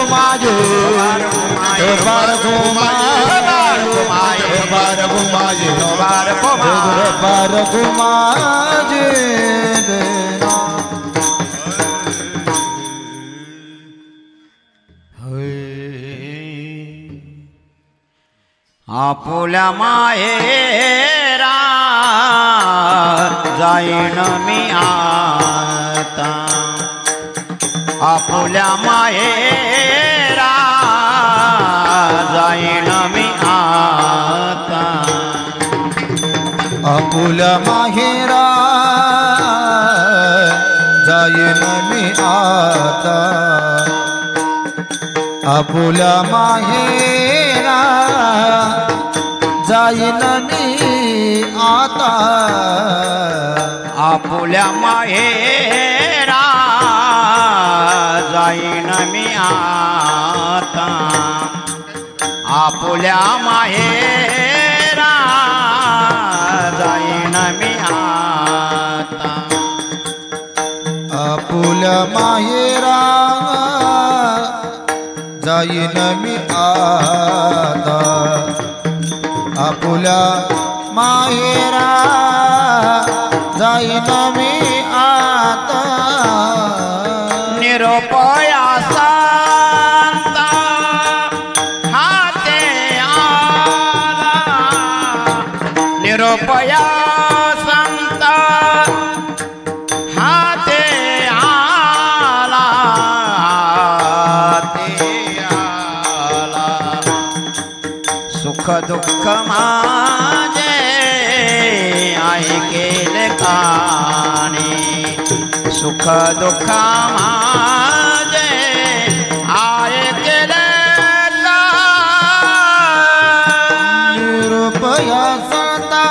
घुमाजे बार घुमाजे बार घुमाजे बार घुमाजे आपुल्या माहेरा जाईन मी आता आपुल्या माहेरा जाईन मी आता आपुल्या माहेरा जाईन मी आता आपुल्या माहेरा जाईन मी आता आपुल्या माहेरा जाईन मी आता आपुल्या माहेरा जाईन मी आता आपुल्या माहेरा जाईन मी आता आपुल्या माहेरा जाईन मी आता निरोपया संता हाते आला निरोपया संता हाते आला सुख दुःख माझे ऐकेले कानी सुख दुःख माझे ऐकेले निरुपया संता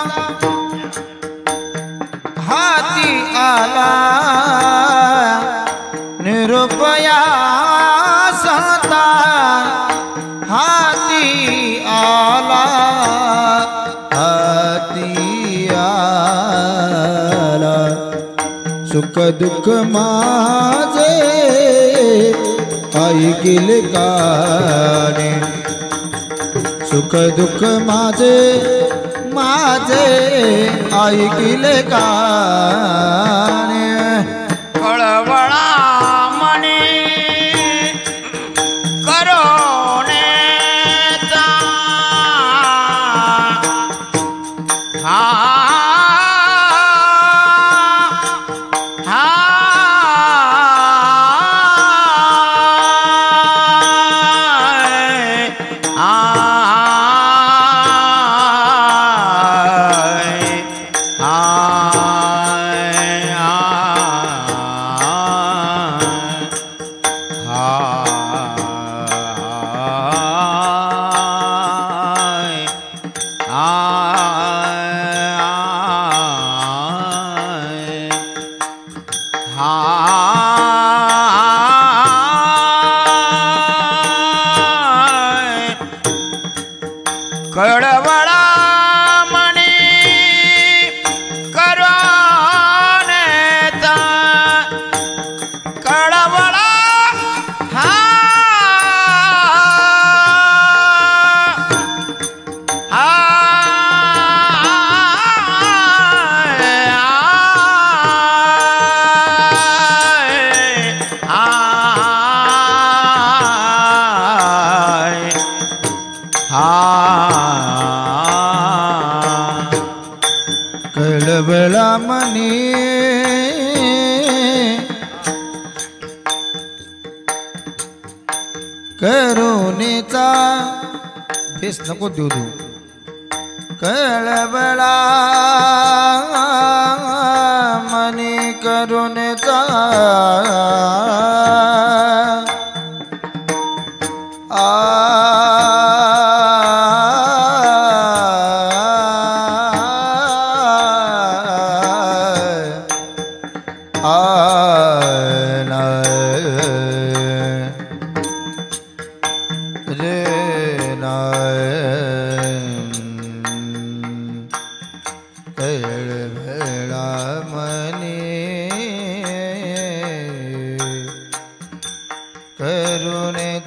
हाती आला निरुपया संता हाती आला हाती आला सुख दुःख माझे ऐकिले काने सुख दुःख माझे ऐकिले काने कळवळा मनी करोनेचा हा कळवळा मनी करोनेचा कळवळा हा कळवळा मनी करुणेचा बेस नको देऊ तू कळवळा मनी करुणेचा करुणेचा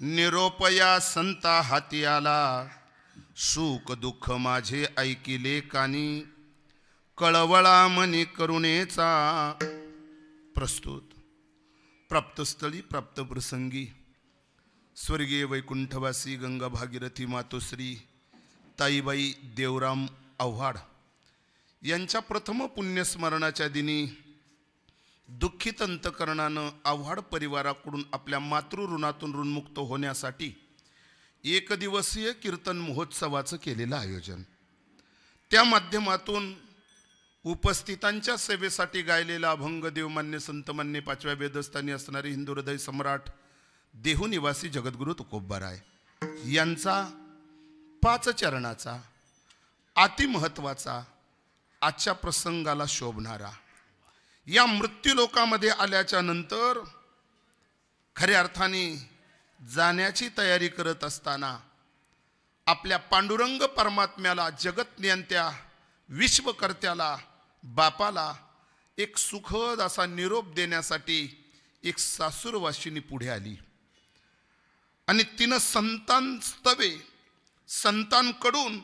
निरोपया संता हाती आला, सुख दुःख माझे ऐकिले कानी, कळवळा मनी करुणेचा. प्रस्तुत प्राप्तस्थळी प्राप्त प्रसंगी स्वर्गीय वैकुंठवासी गंगा भागीरथी मातोश्री ताईबाई देवराम आव्हाड यांच्या प्रथम पुण्यस्मरणाच्या दिनी दुःखित अंतकरणानं आव्हाड परिवाराकडून आपल्या मातृऋणातून ऋणमुक्त होण्यासाठी एक दिवसीय कीर्तन महोत्सवाचं केलेलं आयोजन. त्या माध्यमातून उपस्थितांच्या सेवेसाठी गायलेला अभंग देवमान्य संतमान्य 5व्या वेदस्थानी असणारे हिंदू हृदय सम्राट देहू निवासी जगद्गुरु तुकोबाराय यांचा 5 चरणाचा अतिमहत्वाचा आजच्या प्रसंगाला शोभणारा या मृत्यूलोकामध्ये आल्याच्या नंतर खऱ्या अर्थाने जाण्याची तयारी करत असताना आपल्या पांडुरंग परमात्म्याला जगतनियंत्या विश्वकर्त्याला बापाला एक सुखद असा निरोप देण्यासाठी एक सासूरवाशिनी पुढे आली आणि तिनं संतांस्तवे संतांकडून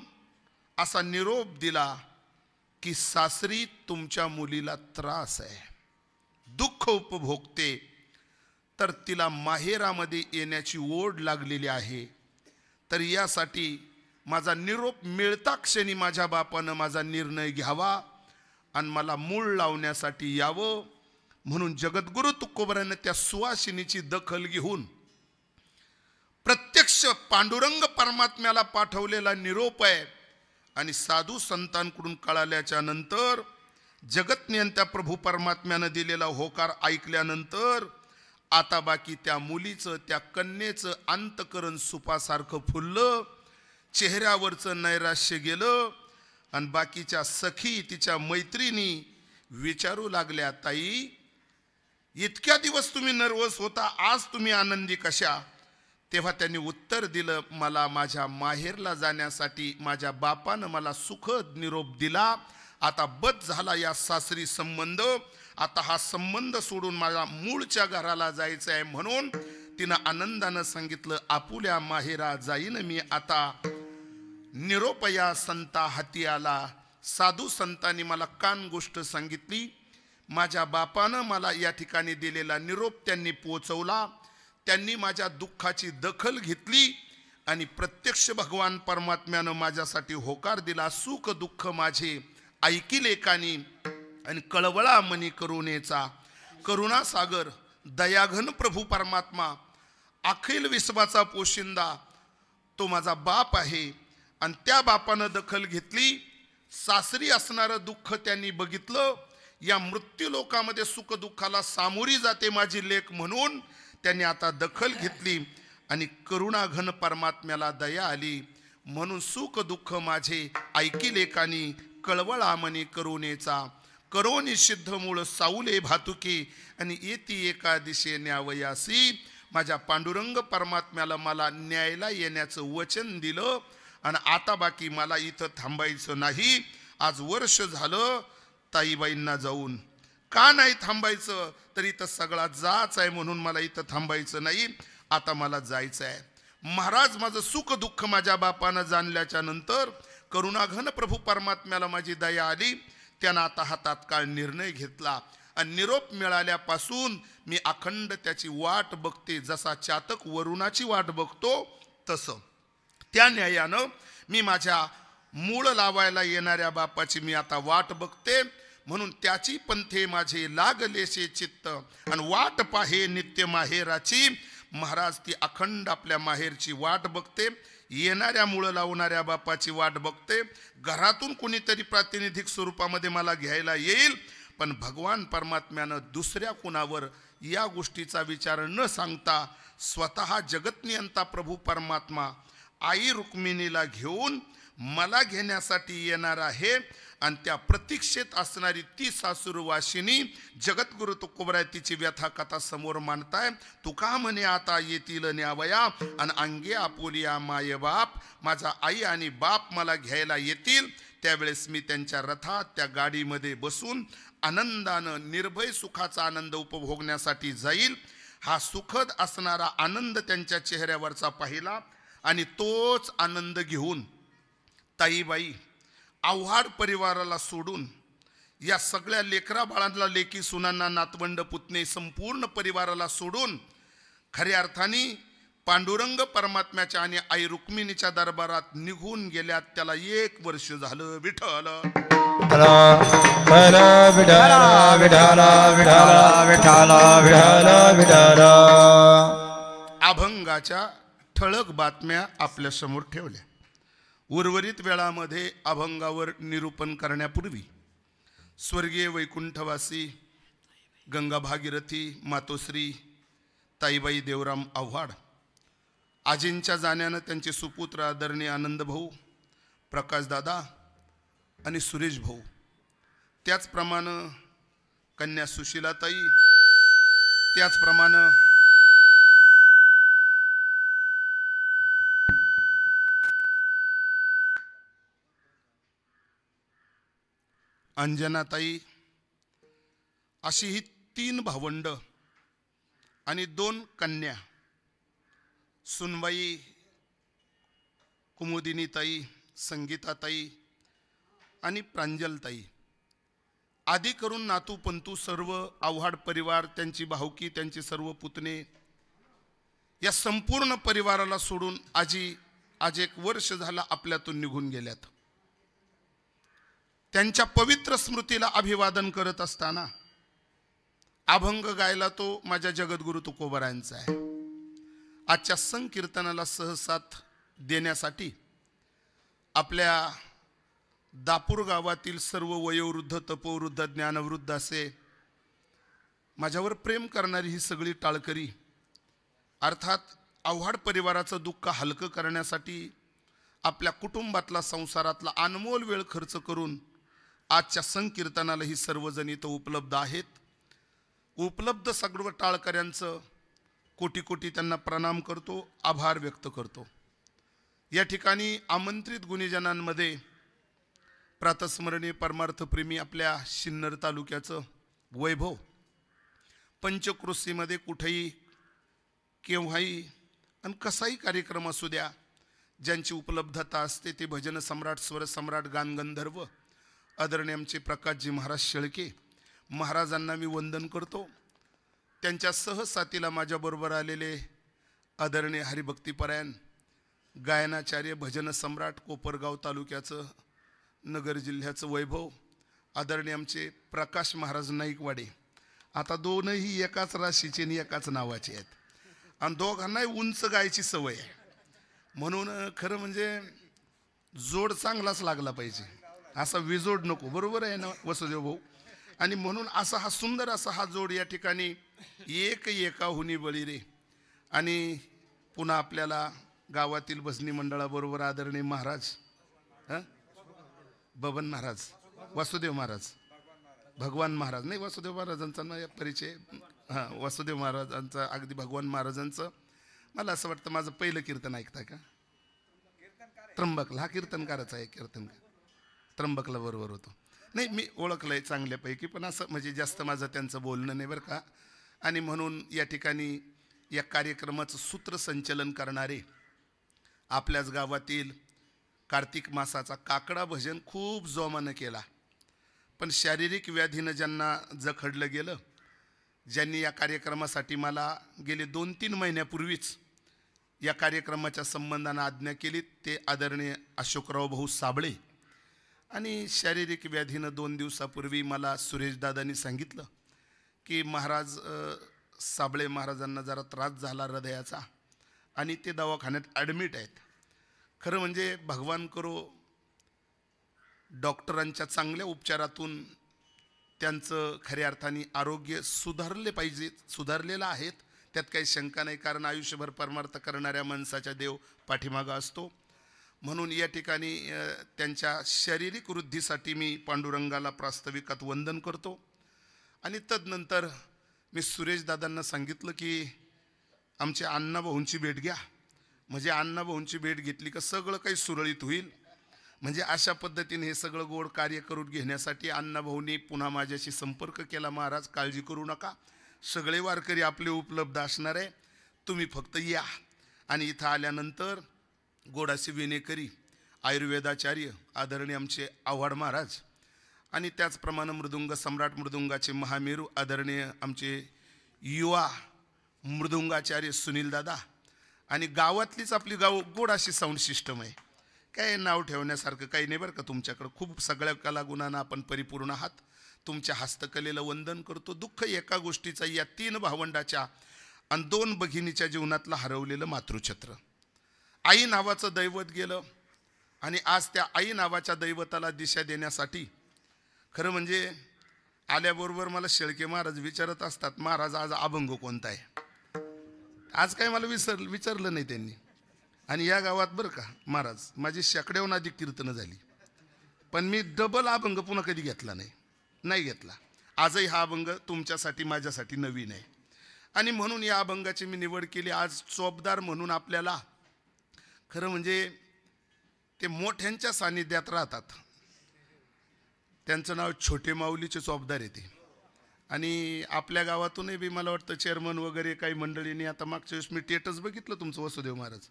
असा निरोप दिला की सासरी तुमच्या मुलीला त्रास आहे, दुःख उपभोगते, तर तिला माहेरामध्ये येण्याची ओढ लागलेली आहे. तर यासाठी माझा निरोप मिळता क्षणी माझ्या बापानं माझा निर्णय घ्यावा आणि मला मूळ लावण्यासाठी यावं. म्हणून जगद्गुरु तुकोबारानं त्या सुवासिनीची दखल घेऊन प्रत्यक्ष पांडुरंग परमात्म्याला पाठवलेला निरोप आहे आणि साधू संतांकडून कळाल्याच्या नंतर जगतनियंत्या प्रभू परमात्म्यानं दिलेला होकार ऐकल्यानंतर आता बाकी त्या मुलीचं त्या कन्येचं अंतकरण सुपासारखं फुललं, चेहऱ्यावरचं नैराश्य गेलं आणि बाकीच्या सखी तिच्या मैत्रिणी विचारू लागल्या, ताई इतक्या दिवस तुम्ही नर्वस होता, आज तुम्ही आनंदी कशा? तेव्हा त्यांनी उत्तर दिलं, मला माझ्या माहेरला जाण्यासाठी माझ्या बापानं मला सुखद निरोप दिला. आता बस झाला या सासरी संबंध, आता हा संबंध सोडून माझ्या मूळच्या घराला जायचं आहे. म्हणून तिनं आनंदानं सांगितलं, आपुल्या माहेरा जाईन मी आता, निरोपया संता हाती आला. साधू संतांनी मला कान गोष्ट सांगितली, माझ्या बापानं मला या ठिकाणी दिलेला निरोप त्यांनी पोचवला. त्यांनी माझ्या दुःखाची दखल घेतली आणि प्रत्यक्ष भगवान परमात्म्यानं माझ्यासाठी होकार दिला. सुख दुःख माझे ऐकिले कानी आणि कळवळा मनी करुणेचा. करुणासागर दयाघन प्रभू परमात्मा अखिल विश्वाचा पोशिंदा तो माझा बाप आहे आणि त्या बापानं दखल घेतली. सासरी असणारं दुःख त्यांनी बघितलं. या मृत्यू लोकामध्ये सुख दुःखाला सामोरी जाते माझी लेक, म्हणून त्यांनी आता दखल घेतली आणि करुणाघन परमात्म्याला दया आली. म्हणून सुख दुःख माझे ऐकिले कानी कळवळा मनी करुणेचा. करोनी सिद्ध मूळ साऊले भातुकी आणि येती एका दिशे न्यावयासी. माझ्या पांडुरंग परमात्म्याला मला न्यायला येण्याचं वचन दिलं आणि आता बाकी मला इथं थांबायचं नाही. आज वर्ष झालं ताईबाईंना जाऊन, का नाही थांबायचं? तर इथं सगळा जाच आहे म्हणून मला इथं थांबायचं नाही, आता मला जायचं आहे. महाराज माझं सुख दुःख माझ्या बापानं जाणल्याच्या नंतर करुणाघन प्रभू परमात्म्याला माझी दया आली. त्यानं आता हा तात्काळ निर्णय घेतला आणि निरोप मिळाल्यापासून मी अखंड त्याची वाट बघते. जसा चातक वरुणाची वाट बघतो तसं त्या न्यायानं मी माझ्या मूळ लावायला येणाऱ्या बापाची मी आता वाट बघते. म्हणून त्याची पंथे माझे लागलेसे चित्त आणि वाट पाहे नित्य माहेराची. महाराज ती अखंड आपल्या माहेरची वाट बघते, येणाऱ्या मूळ लावणाऱ्या बापाची वाट बघते. घरातून कोणीतरी प्रातिनिधिक स्वरूपामध्ये मला घ्यायला येईल, पण भगवान परमात्म्यानं दुसऱ्या कुणावर या गोष्टीचा विचार न सांगता स्वतः जगतनियंता प्रभू परमात्मा आई रुक्मिणीला घेऊन मला घेण्यासाठी येणार आहे. आणि त्या प्रतीक्षेत असणारी ती सासूरवाशिनी जगद्गुरु तुकोबाराय तिची व्यथा कथा समोर मांडताय. तुका म्हणे आता येतील न्यावया आणि अंगे आपुलिया माय बाप. माझा आई आणि बाप मला घ्यायला येतील, त्यावेळेस मी त्यांच्या रथात त्या गाडीमध्ये बसून आनंदानं निर्भय सुखाचा आनंद उपभोगण्यासाठी जाईल. हा सुखद असणारा आनंद त्यांच्या चेहऱ्यावरचा पाहिला आणि तोच आनंद घेऊन ताईबाई आव्हाड परिवाराला सोडून या सगळ्या लेकरा बाळांना, लेकी सुनांना, नातवंड पुतणे संपूर्ण परिवाराला सोडून खऱ्या अर्थाने पांडुरंग परमात्म्याच्या आणि आई रुक्मिणीच्या दरबारात निघून गेल्यात. त्याला 1 वर्ष झालं. विठ्ठल अभंगाच्या ठळक बातम्या आपल्या समोर ठेवल्या. उर्वरित वेळामध्ये अभंगावर निरूपण करण्यापूर्वी स्वर्गीय वैकुंठवासी गंगा भागीरथी मातोश्री ताईबाई देवराम आव्हाड आजींच्या जाण्यानं त्यांचे सुपुत्र आदरणीय आनंद भाऊ, प्रकाशदादा आणि सुरेश भाऊ, त्याचप्रमाणे कन्या सुशीलाताई, त्याचप्रमाणे अंजनाताई, अशी ही 3 भावंड आणि 2 कन्या, सुनबाई, कुमुदिनीताई, संगीताताई आणि प्रांजलताई आदी करून नातू पंतू सर्व आव्हाड परिवार, त्यांची भाऊकी, त्यांचे सर्व पुतणे, या संपूर्ण परिवाराला सोडून आजी आज 1 वर्ष झाला आपल्यातून निघून गेल्यात. त्यांच्या पवित्र स्मृतीला अभिवादन करत असताना अभंग गायला तो माझ्या जगद्गुरु तुकोबरायांचा आहे. आजच्या संकीर्तनाला सहसाथ देण्यासाठी आपल्या दापूर गावातील सर्व वयोवृद्ध, तपोवृद्ध, ज्ञानवृद्ध असे माझ्यावर प्रेम करणारी ही सगळी टाळकरी, अर्थात आव्हाड परिवाराचं दुःख हलकं करण्यासाठी आपल्या कुटुंबातला, संसारातला अनमोल वेळ खर्च करून आजच्या संकीर्तनाला ही सर्वजण इथं उपलब्ध आहेत. उपलब्ध सर्व टाळकऱ्यांचं कोटी कोटी त्यांना प्रणाम करतो, आभार व्यक्त करतो. या ठिकाणी आमंत्रित गुणीजनांमध्ये प्रातस्मरणीय परमार्थप्रेमी आपल्या सिन्नर तालुक्याचं वैभव, पंचक्रोशीमध्ये कुठेही केव्हाही आणि कसाही कार्यक्रम असू द्या, ज्यांची उपलब्धता असते ते भजन सम्राट, स्वर सम्राट, गानगंधर्व आदरणीय आमचे प्रकाशजी महाराज शेळके महाराजांना मी वंदन करतो. त्यांच्या सहसाथीला माझ्याबरोबर आलेले आदरणीय हरिभक्तीपरायण गायनाचार्य, भजन सम्राट, कोपरगाव तालुक्याचं, नगर जिल्ह्याचं वैभव आदरणीय आमचे प्रकाश महाराज नाईकवाडे. आता दोनही एकाच राशीचे आणि एकाच नावाचे आहेत आणि दोघांनाही उंच गायची सवय आहे, म्हणून खरं म्हणजे जोड चांगलाच लागला पाहिजे, असा विजोड नको. बरोबर आहे ना वसुदेव भाऊ? आणि म्हणून असा हा सुंदर असा हा जोड या ठिकाणी एक एकाहुनी बळी रे. आणि पुन्हा आपल्याला गावातील भजनी मंडळाबरोबर आदरणीय महाराज, बबन महाराज, वासुदेव महाराज, भगवान महाराज नाही, वासुदेव महाराजांचा ना परिचय, हां वासुदेव महाराजांचा, अगदी भगवान महाराजांचं. मला असं वाटतं माझं पहिलं कीर्तन ऐकताय का? त्र्यंबकला, हा कीर्तनकाराचा आहे, कीर्तनकार त्र्यंबकला बरोबर होतो. नाही, मी ओळखलंय चांगल्यापैकी, पण असं म्हणजे जास्त माझं त्यांचं बोलणं नाही बरं का. आणि म्हणून या ठिकाणी या कार्यक्रमाचं सूत्रसंचलन करणारे आपल्याच गावातील कार्तिक मासाचा काकडा भजन खूप जोमानं केला, पण शारीरिक व्याधीनं ज्यांना जखडलं गेलं, ज्यांनी या कार्यक्रमासाठी मला गेले 2-3 महिन्यापूर्वीच या कार्यक्रमाच्या संबंधानं आज्ञा केली, ते आदरणीय अशोकराव भाऊ साबळे. आणि शारीरिक व्याधीनं 2 दिवसापूर्वी मला सुरेशदादांनी सांगितलं की महाराज साबळे महाराजांना जरा त्रास झाला हृदयाचा आणि ते दवाखान्यात ॲडमिट आहेत. खरं म्हणजे भगवान करो डॉक्टरांच्या चांगल्या उपचारातून त्यांचं खऱ्या अर्थाने आरोग्य सुधारले पाहिजे, सुधारलेलं आहेत, त्यात काही शंका नाही, कारण आयुष्यभर परमार्थ करणाऱ्या माणसाच्या देव पाठीमागा असतो. म्हणून या ठिकाणी त्यांच्या शारीरिक वृद्धीसाठी मी पांडुरंगाला प्रास्ताविकात वंदन करतो. आणि तदनंतर मी सुरेशदादांना सांगितलं की आमच्या अण्णाभाऊंची भेट घ्या, म्हणजे अण्णाभाऊंची भेट घेतली का सगळं काही सुरळीत होईल. म्हणजे अशा पद्धतीने हे सगळं गोड कार्य करून घेण्यासाठी अण्णाभाऊंनी पुन्हा माझ्याशी संपर्क केला. महाराज काळजी करू नका, सगळे वारकरी आपले उपलब्ध असणार आहे. तुम्ही फक्त या. आणि इथं आल्यानंतर गोडासी विनेकरी आयुर्वेदाचार्य आदरणीय आमचे आव्हाड महाराज आणि त्याचप्रमाणे मृदुंग सम्राट मृदुंगाचे महामेरू आदरणीय आमचे युवा मृदुंगाचार्य सुनील दादा आणि गावातलीच आपली गोड अशी साऊंड सिस्टम आहे. काय नाव ठेवण्यासारखं काही नाही बरं का. तुमच्याकडं खूप सगळ्या कलागुणांना आपण परिपूर्ण आहात. तुमच्या हस्तकलेला वंदन करतो. दुःख एका गोष्टीचा, या 3 भावंडाच्या आणि 2 भगिनीच्या जीवनातलं हरवलेलं मातृछत्र. आई नावाचं दैवत गेलं आणि आज त्या आई नावाच्या दैवताला दिशा देण्यासाठी खरं म्हणजे आल्याबरोबर मला शेळके महाराज विचारत असतात, महाराज आज अभंग कोणता आहे. आज काय मला विचारलं नाही त्यांनी. आणि या गावात बरं का महाराज माझी शेकड्याहून अधिक कीर्तनं झाली, पण मी डबल अभंग पुन्हा कधी घेतला नाही घेतला. आजही हा अभंग तुमच्यासाठी माझ्यासाठी नवीन आहे आणि म्हणून या अभंगाची मी निवड केली. आज चोपदार म्हणून आपल्याला खरं म्हणजे ते मोठ्यांच्या सानिध्यात राहतात. त्यांचं नाव छोटे माऊलीचे चोपदार येते आणि आपल्या गावातूनही बी मला वाटतं चेअरमन वगैरे काही मंडळींनी, आता मागच्या वेळेस मी स्टेटस बघितलं तुमचं वसुदेव महाराज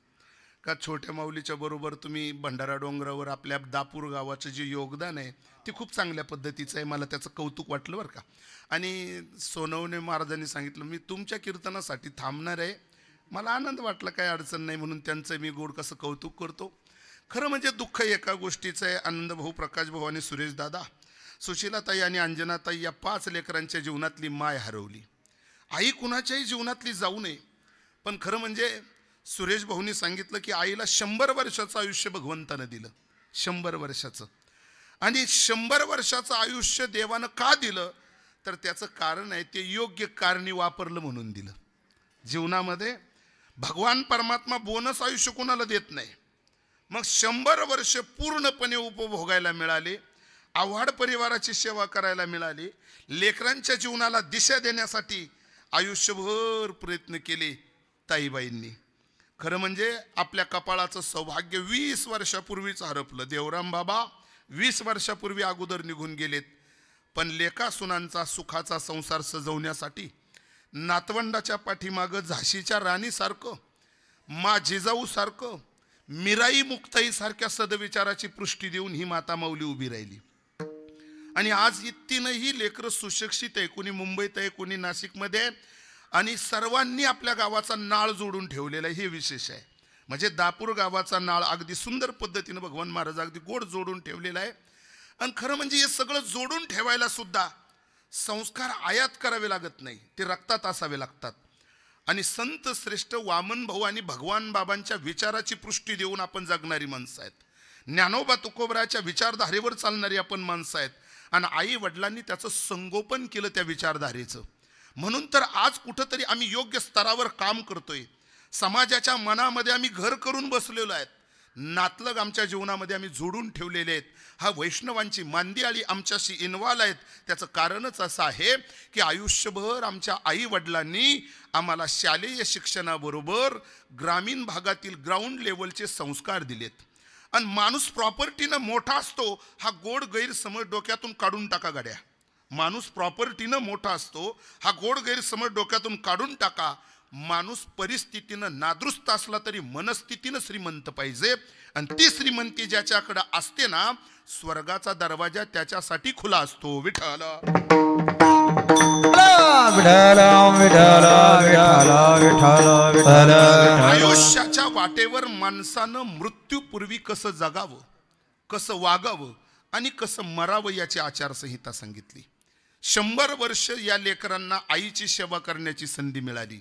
का छोट्या माऊलीच्या बरोबर तुम्ही भंडारा डोंगरावर आपल्या दापूर गावाचं जे योगदान आहे ते खूप चांगल्या पद्धतीचं आहे. मला त्याचं कौतुक वाटलं बरं का. आणि सोनवणे महाराजांनी सांगितलं मी तुमच्या कीर्तनासाठी थांबणार आहे. मला आनंद वाटला, काही अडचण नाही म्हणून त्यांचं मी गोड कसं कौतुक करतो. खरं म्हणजे दुःख एका गोष्टीचं आहे. आनंद भाऊ, प्रकाश भाऊ आणि सुरेश दादा, सुशीलाताई आणि अंजनाताई या 5 लेकरांच्या जीवनातली माय हरवली. आई कुणाच्याही जीवनातली जाऊ नये, पण खरं म्हणजे सुरेश भाऊंनी सांगितलं की आईला 100 वर्षाचं आयुष्य भगवंतानं दिलं. 100 वर्षाचं. आणि 100 वर्षाचं आयुष्य देवानं का दिलं तर त्याचं कारण आहे ते योग्य कारणी वापरलं म्हणून दिलं. जीवनामध्ये भगवान परमात्मा बोनस आयुष्य कोणाला देत नाही. मग 100 वर्ष पूर्णपणे उपभोगायला मिळाले, आव्हाड परिवाराची सेवा करायला मिळाली, लेकरांच्या जीवनाला दिशा देण्यासाठी आयुष्यभर प्रयत्न केले ताईबाईंनी. खरं म्हणजे आपल्या कपाळाचं सौभाग्य 20 वर्षापूर्वीच हरपलं. देवराम बाबा 20 वर्षापूर्वी अगोदर निघून गेलेत, पण लेका सुनांचा सुखाचा संसार सजवण्यासाठी नातवंडाच्या पाठीमागं झाशीच्या राणीसारखं, मा जिजाऊसारखं, मिराई मुक्ताई सारख्या सदविचाराची पुष्टी देऊन ही माता माऊली उभी राहिली. आणि आज ही 3ही लेकरं सुशिक्षित आहे. कोणी मुंबईत आहे, कोणी नाशिकमध्ये आहे आणि सर्वांनी आपल्या गावाचा नाळ जोडून ठेवलेला आहे. हे विशेष आहे. म्हणजे दापूर गावाचा नाळ अगदी सुंदर पद्धतीनं भगवान महाराज अगदी गोड जोडून ठेवलेला आहे. आणि खरं म्हणजे हे सगळं जोडून ठेवायला सुद्धा संस्कार आयात करावे लागत नाही, ते रक्तात असावे लागतात. आणि संत श्रेष्ठ वामन भाऊ आणि भगवान बाबांच्या विचाराची पुष्टी देऊन आपण जगणारी माणसं आहेत. ज्ञानोबा तुकोबराच्या विचारधारेवर चालणारी आपण माणसं आहेत. आणि आई वडिलांनी त्याचं संगोपन केलं त्या विचारधारेचं. म्हणून तर आज कुठंतरी आम्ही योग्य स्तरावर काम करतोय. समाजाच्या मनामध्ये आम्ही घर करून बसलेलो आहेत. नातलग आमच्या जीवनामध्ये आम्ही जोडून ठेवलेले आहेत. हा वैष्णवांची मांदियाळी आमच्याशी इन्व्हॉल्व आहेत. त्याचं कारणच असं आहे की आयुष्यभर आमच्या आई वडिलांनी आम्हाला शालेय शिक्षणाबरोबर ग्रामीण भागातील ग्राउंड लेवलचे संस्कार दिलेत. आणि माणूस प्रॉपर्टीनं मोठा असतो हा गोड गैरसमज डोक्यातून काढून टाका गाड्या. माणूस प्रॉपर्टीनं मोठा असतो हा गोड गैरसमज डोक्यातून काढून टाका. माणूस परिस्थितीनं नादुरुस्त असला तरी मनस्थितीनं श्रीमंत पाहिजे. आणि ती श्रीमंती ज्याच्याकडे असते ना, स्वर्गाचा दरवाजा त्याच्यासाठी खुला असतो. विठ्ठल आयुष्याच्या वाटेवर माणसानं मृत्यूपूर्वी कसं जगावं, कसं वागावं आणि कसं मरावं याची आचारसंहिता सांगितली. 100 वर्ष या लेकरांना आईची सेवा करण्याची संधी मिळाली.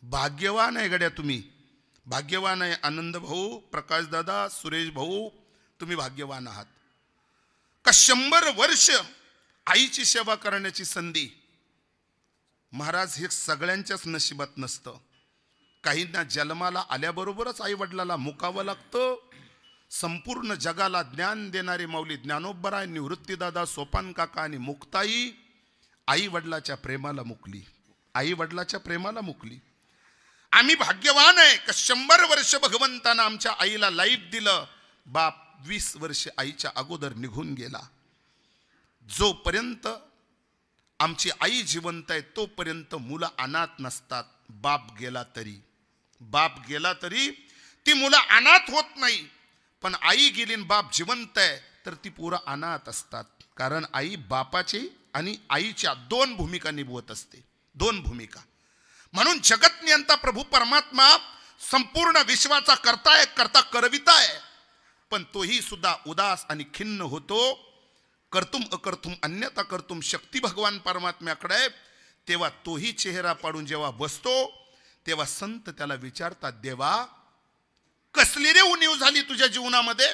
भाग्यवान आहे गड्या तुम्ही, भाग्यवान आहे. आनंद भाऊ, प्रकाश दादा, सुरेश भाऊ, तुम्ही भाग्यवान आहात का 100 वर्ष आईची सेवा करण्याची संधी. महाराज हे सगळ्यांच्याच नशिबात नसतं. काहींना जन्माला आल्याबरोबरच आई वडिलाला मुकावं लागतं. संपूर्ण जगाला ज्ञान देणारे माऊली ज्ञानोबराय, निवृत्तीदादा, सोपान काका आणि मुक्ताई आई वडिलाच्या प्रेमाला मुकली. आई वडिलाच्या प्रेमाला मुकली. आम्ही भाग्यवान आहे का 100 वर्ष भगवंतानं आमच्या आईला लाईफ दिलं. बाप 20 वर्ष आईच्या अगोदर निघून गेला. जोपर्यंत आमची आई जिवंत आहे तोपर्यंत मुलं अनाथ नसतात. बाप गेला तरी ती मुलं अनाथ होत नाही. पण आई गेली आणि बाप जिवंत आहे तर ती पोरं अनाथ असतात. कारण आई बापाची आणि आईच्या 2 भूमिका निभवत असते. 2 भूमिका. म्हणून जगत नियंता प्रभू परमात्मा संपूर्ण विश्वाचा करता करविता आहे. पण तोही सुद्धा उदास आणि खिन्न होतो. कर्तुम अकर्तुम अन्यथा कर्तुम शक्ती भगवान परमात्म्याकडे. तेव्हा तोही चेहरा पाडून जेव्हा बसतो तेव्हा संत त्याला विचारतात, देवा कसली रे उणीव झाली तुझ्या जीवनामध्ये?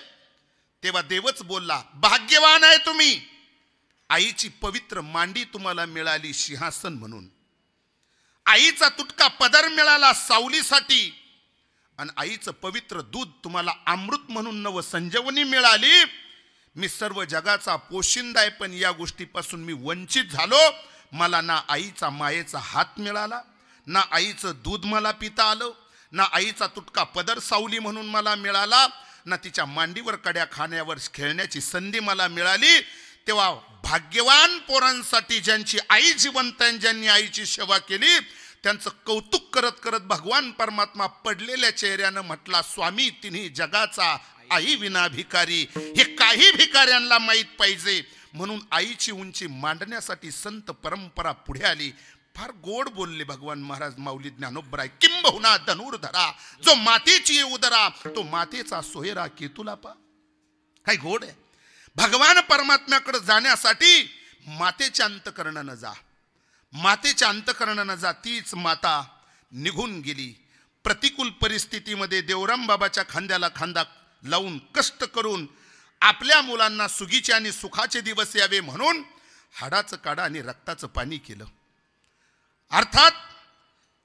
तेव्हा देवच बोलला, भाग्यवान आहे तुम्ही. आईची पवित्र मांडी तुम्हाला मिळाली सिंहासन म्हणून. आईचा तुटका पदर मिळाला सावलीसाठी. आणि आईचं पवित्र दूध तुम्हाला अमृत म्हणून नव संजीवनी मिळाली. मी सर्व जगाचा पोशिंदा आहे पण या गोष्टीपासून मी वंचित झालो. मला ना आईचा मायेचा हात मिळाला, ना आईचं दूध मला पिता आलं, ना आईचा तुटका पदर सावली म्हणून मला मिळाला, ना तिच्या मांडीवर कड्या खाण्यावर खेळण्याची संधी मला मिळाली. तेव्हा भाग्यवान पोरांसाठी ज्यांची आई जिवंत आहे, ज्यांनी आईची सेवा केली त्यांचं कौतुक करत करत भगवान परमात्मा पडलेल्या चेहऱ्यानं म्हटला, स्वामी तिन्ही जगाचा आई विना भिकारी. हे काही भिकाऱ्यांना माहीत पाहिजे. म्हणून आईची उंची मांडण्यासाठी संत परंपरा पुढे आली. फार गोड बोलले भगवान महाराज माऊली ज्ञानोबराय. किंबहुना धनुर्धरा जो मातेची उदरा तो मातेचा सोयरा केतुला पा. काय गोड आहे. भगवान परमात्म्याकडे जाण्यासाठी मातेच्या अंतकरणानं जा. मातेच्या अंतकरणानं जा. तीच माता निघून गेली. प्रतिकूल परिस्थितीमध्ये देवराम बाबाच्या खांद्याला खांदा लावून कष्ट करून आपल्या मुलांना सुगीचे आणि सुखाचे दिवस यावे म्हणून हाडाचं काढा आणि रक्ताचं पाणी केलं. अर्थात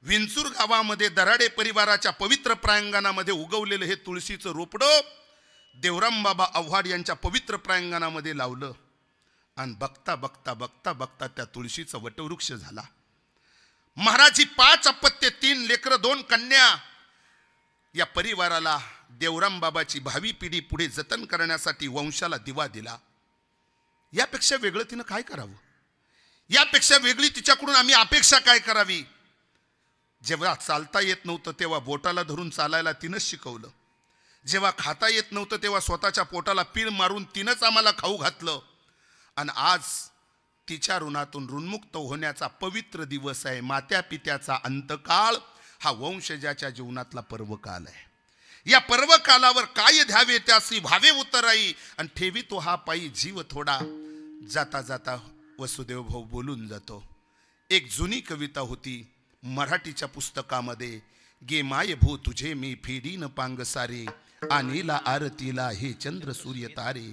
विंचूर गावामध्ये दराडे परिवाराच्या पवित्र प्रांगणामध्ये उगवलेलं हे तुळशीचं रोपडं देवराम बाबा आव्हाड यांच्या पवित्र प्रांगणामध्ये लावलं. आणि बघता बघता बघता बघता त्या तुळशीचा वटवृक्ष झाला. महाराजी 5 अपत्य 3 लेकरं 2 कन्या. या परिवाराला देवराम बाबाची भावी पिढी पुढे जतन करण्यासाठी वंशाला दिवा दिला. यापेक्षा वेगळं तिनं काय करावं? यापेक्षा वेगळी तिच्याकडून आम्ही अपेक्षा काय करावी? जेव्हा चालता येत नव्हतं तेव्हा बोटाला धरून चालायला तिनंच शिकवलं. जेव्हा खाता येत नव्हतं तेव्हा स्वतःच्या पोटाला पीळ मारून तिनंच आम्हाला खाऊ घातलं. आणि आज तिच्या ऋणातून ऋणमुक्त होण्याचा पवित्र दिवस आहे. मात्या पित्याचा अंतकाळ हा वंशजाच्या जीवनातला पर्वकाल आहे. या पर्वकालावर काय ध्यावे त्यासी व्हावे उतराई आणि ठेवी तो हा पायी जीव थोडा. जाता जाता वसुदेव भाऊ बोलून जातो. एक जुनी कविता होती मराठीच्या पुस्तकामध्ये. गे माय भू तुझे मी फेडीन पांगसारे आणीला आरतीला हे चंद्र सूर्य तारे.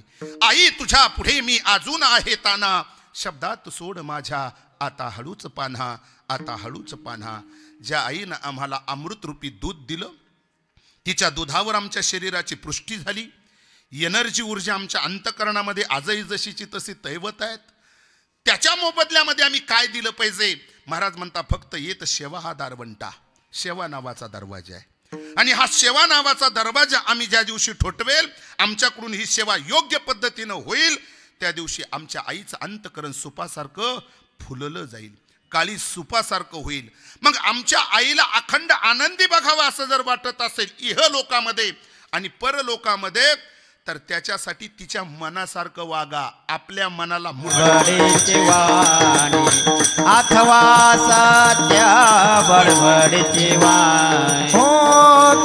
आई तुझ्या पुढे मी अजून आहे ताना शब्दात सोड माझ्या आता हळूच पान्हा आता हळूच पान्हा. ज्या आईनं आम्हाला अमृतरूपी दूध दिलं तिच्या दुधावर आमच्या शरीराची पुष्टी झाली. एनर्जी ऊर्जा आमच्या अंतकरणामध्ये आजही जशीची तशी दैवत आहेत. त्याच्या मोबदल्यामध्ये आम्ही काय दिलं पाहिजे? महाराज म्हणता फक्त येत सेवा हा दारवंटा. सेवा नावाचा दरवाजा आहे. आणि हा सेवा नावाचा दरवाजा आम्ही ज्या दिवशी ठोठवेल आमच्याकडून ही सेवा योग्य पद्धतीनं होईल त्या दिवशी आमच्या आईचं अंतकरण सुपासारखं फुललं जाईल. काळी सुपासारखं होईल. मग आमच्या आईला अखंड आनंदी बघावा असं जर वाटत असेल इह लोकामध्ये आणि परलोकामध्ये तर त्याच्यासाठी तिच्या मनासारखं वागा. आपल्या मनाला अथवा सत्य बडबडची वाणी हो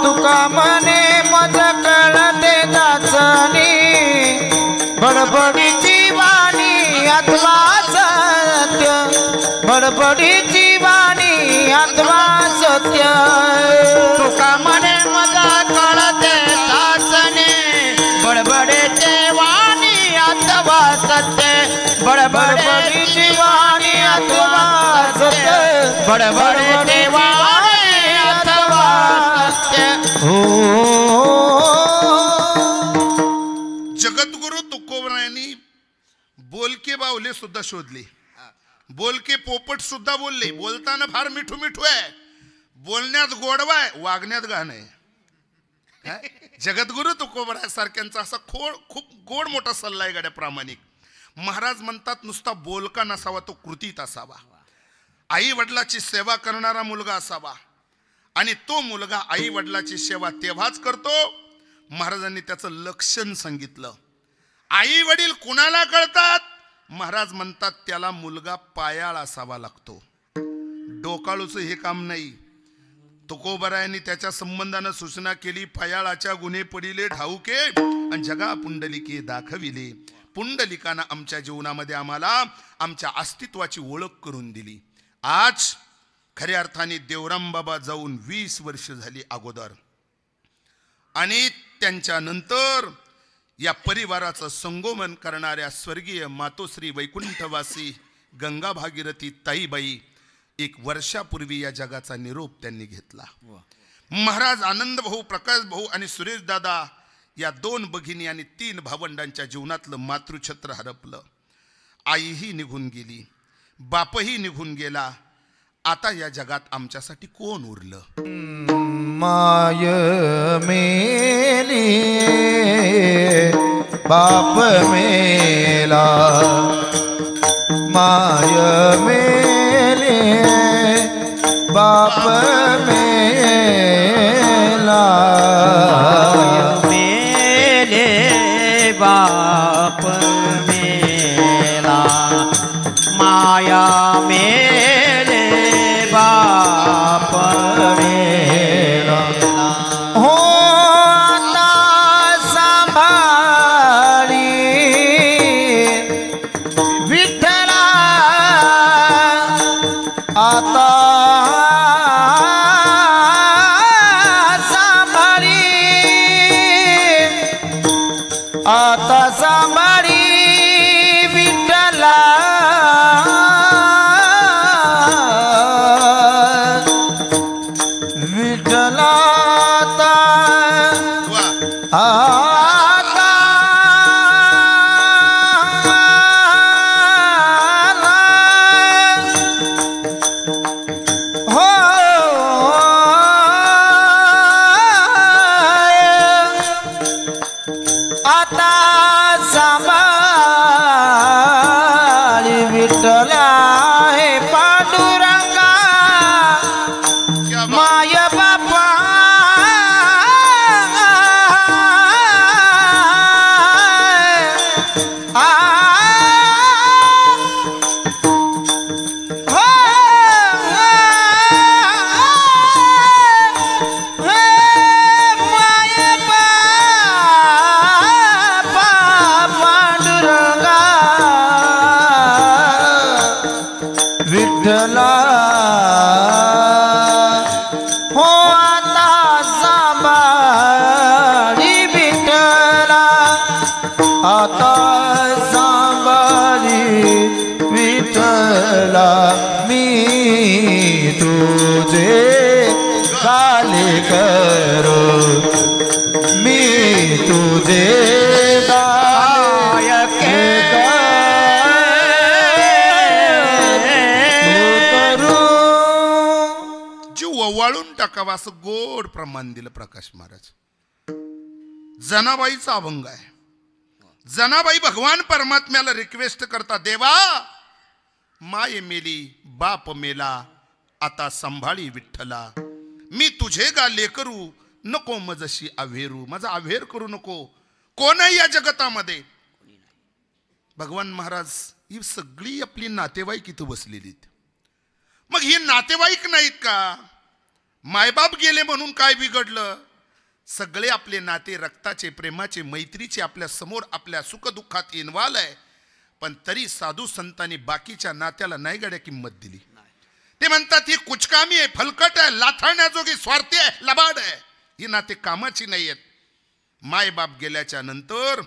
तुका मने मज कळते दाचनी बडबडीची वाणी अथवा सत्य बडबडीची वाणी अथवा सत्य तुका मने मज कळते दाचनी बडबडीची वाणी अथवा सत्य बडबडीची वाणी अथवा सत्य बडबडीची वाणी अथवा सत्य. जगद्गुरु तुकोबरायांनी बोलके बावले सुद्धा शोधले. बोलके पोपट सुद्धा बोलले. बोलताना फार मिठू मिठू आहे. बोलण्यात गोडवा आहे वागण्यात घाण आहे. जगद्गुरु तुकोबराय सारख्यांचा असा खूप गोड मोठा सल्ला आहे गड्या प्रामाणिक. महाराज म्हणतात नुसता बोलका नसावा, तो कृतीत असावा. आई वडिलाची सेवा करणारा मुलगा असावा. आणि तो मुलगा आई वडिलाची सेवा तेव्हाच करतो. महाराजांनी त्याचं लक्षण सांगितलं. आई वडील कुणाला कळतात? महाराज म्हणतात त्याला मुलगा पायाळ असावा लागतो. डोकाळूचं हे काम नाही. तुकोबरायांनी त्याच्या संबंधानं सूचना केली. पयाळाच्या गुन्हे पडिले ठाऊके आणि जगा पुंडलिके दाखविले. पुंडलिकानं आमच्या जीवनामध्ये आम्हाला आमच्या अस्तित्वाची ओळख करून दिली. आज खऱ्या अर्थाने देवराम बाबा जाऊन 20 वर्ष झाली अगोदर. आणि त्यांच्या नंतर या परिवाराचं संगोपन करणाऱ्या स्वर्गीय मातोश्री वैकुंठवासी गंगा भागीरथी ताईबाई 1 वर्षापूर्वी या जगाचा निरोप त्यांनी घेतला. महाराज आनंद भाऊ, प्रकाश भाऊ आणि सुरेश दादा या 2 भगिनी आणि 3 भावंडांच्या जीवनातलं मातृछत्र हरपलं. आईही निघून गेली, बापही निघून गेला. आता या जगात आमच्यासाठी कोण उरलं? माय मेली बाप मेला, माय मेले बाप मेला, मेले बाप मेला, माया मेले बाप मेला. हो आता सांभाळी विठ्ठला, आता सांभाळी, आता सांभाळी विठ्ठला, विठ्ठला आता हो आता सांभाळ विठ्ठला हे पांडुरंगा माय बापा विठ्ठला हो आता सांभाळी विठ्ठला, आता सांभाळी विठ्ठला, मी तुझे गाले करो, मी तुझे गाले वाळून टाकावा असं गोड प्रमाण दिलं प्रकाश महाराज. जनाबाईचा अभंग आहे. जनाबाई भगवान परमात्म्याला रिक्वेस्ट करता, देवा माय मेली बाप मेला, आता संभाळी विठ्ठला, मी तुझे गा लेकरू, नको मजशी अव्हेरू, माझा अव्हेर करू नको. कोण आहे या जगतामध्ये? भगवान महाराज ही सगळी आपली नातेवाईक इथं बसलेली. मग ही नातेवाईक नाहीत का? मायबाप गेले म्हणून काय बिघडलं? सगळे आपले नाते रक्ताचे, प्रेमाचे, मैत्रीचे आपल्या समोर आपल्या सुखदुःखात इन्व्हॉल्व आहे. पण तरी साधू संतांनी बाकीच्या नात्याला नाही गड्या किंमत दिली. ते म्हणतात ही कुचकामी आहे, फलकट आहे, लाथाळण्याजोगी, स्वार्थी आहे, लबाड आहे. ही नाते कामाची नाही आहेत. मायबाप गेल्याच्या नंतर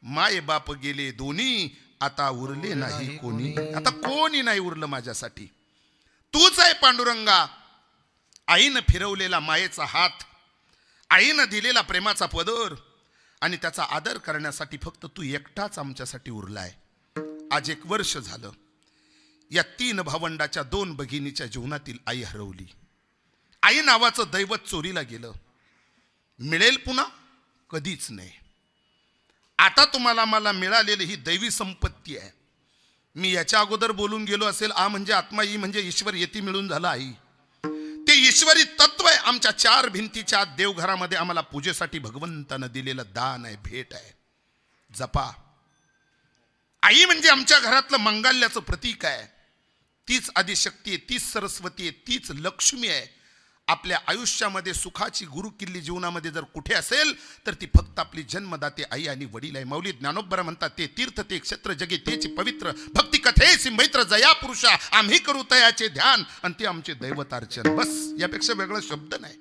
मायबाप गेले दोन्ही, आता उरले नाही कोणी. आता कोणी नाही उरलं माझ्यासाठी. तूच आहे पांडुरंगा. आईनं फिरवलेला मायेचा हात, आईनं दिलेला प्रेमाचा पदर आणि त्याचा आदर करण्यासाठी फक्त तू एकटाच आमच्यासाठी उरलाय. आज 1 वर्ष झालं या 3 भावंडाच्या 2 भगिनीच्या जीवनातील आई हरवली. आई नावाचं दैवत चोरीला गेलं. मिळेल पुन्हा? कधीच नाही. आता तुम्हाला मला मिळालेली ही दैवी संपत्ती आहे. मी याच्या अगोदर बोलून गेलो असेल, आ म्हणजे आत्मा, ई म्हणजे ईश्वर, येती मिळून झाला आई. ते ईश्वरी तत्व आहे. आमच्या 4 भिंतीच्या देवघरामध्ये आम्हाला पूजेसाठी भगवंतानं दिलेलं दान आहे, भेट आहे. जपा. आई म्हणजे आमच्या घरातलं मंगल्याचं प्रतीक आहे. तीच आदिशक्ती आहे, तीच सरस्वती आहे, तीच लक्ष्मी आहे. आपल्या आयुष्यामध्ये सुखाची गुरुकिल्ली जीवनामध्ये जर कुठे असेल तर ती फक्त आपली जन्मदाते आई आणि वडील आहे. मौली ज्ञानोबा म्हणतात, ते तीर्थ ते क्षेत्र जगे तेची पवित्र, भक्ती कथेसी मैत्र जया पुरुषा, आम्ही करू तयाचे ध्यान आणि ते आमचे दैवतार्चन. बस, यापेक्षा वेगळा शब्द नाही.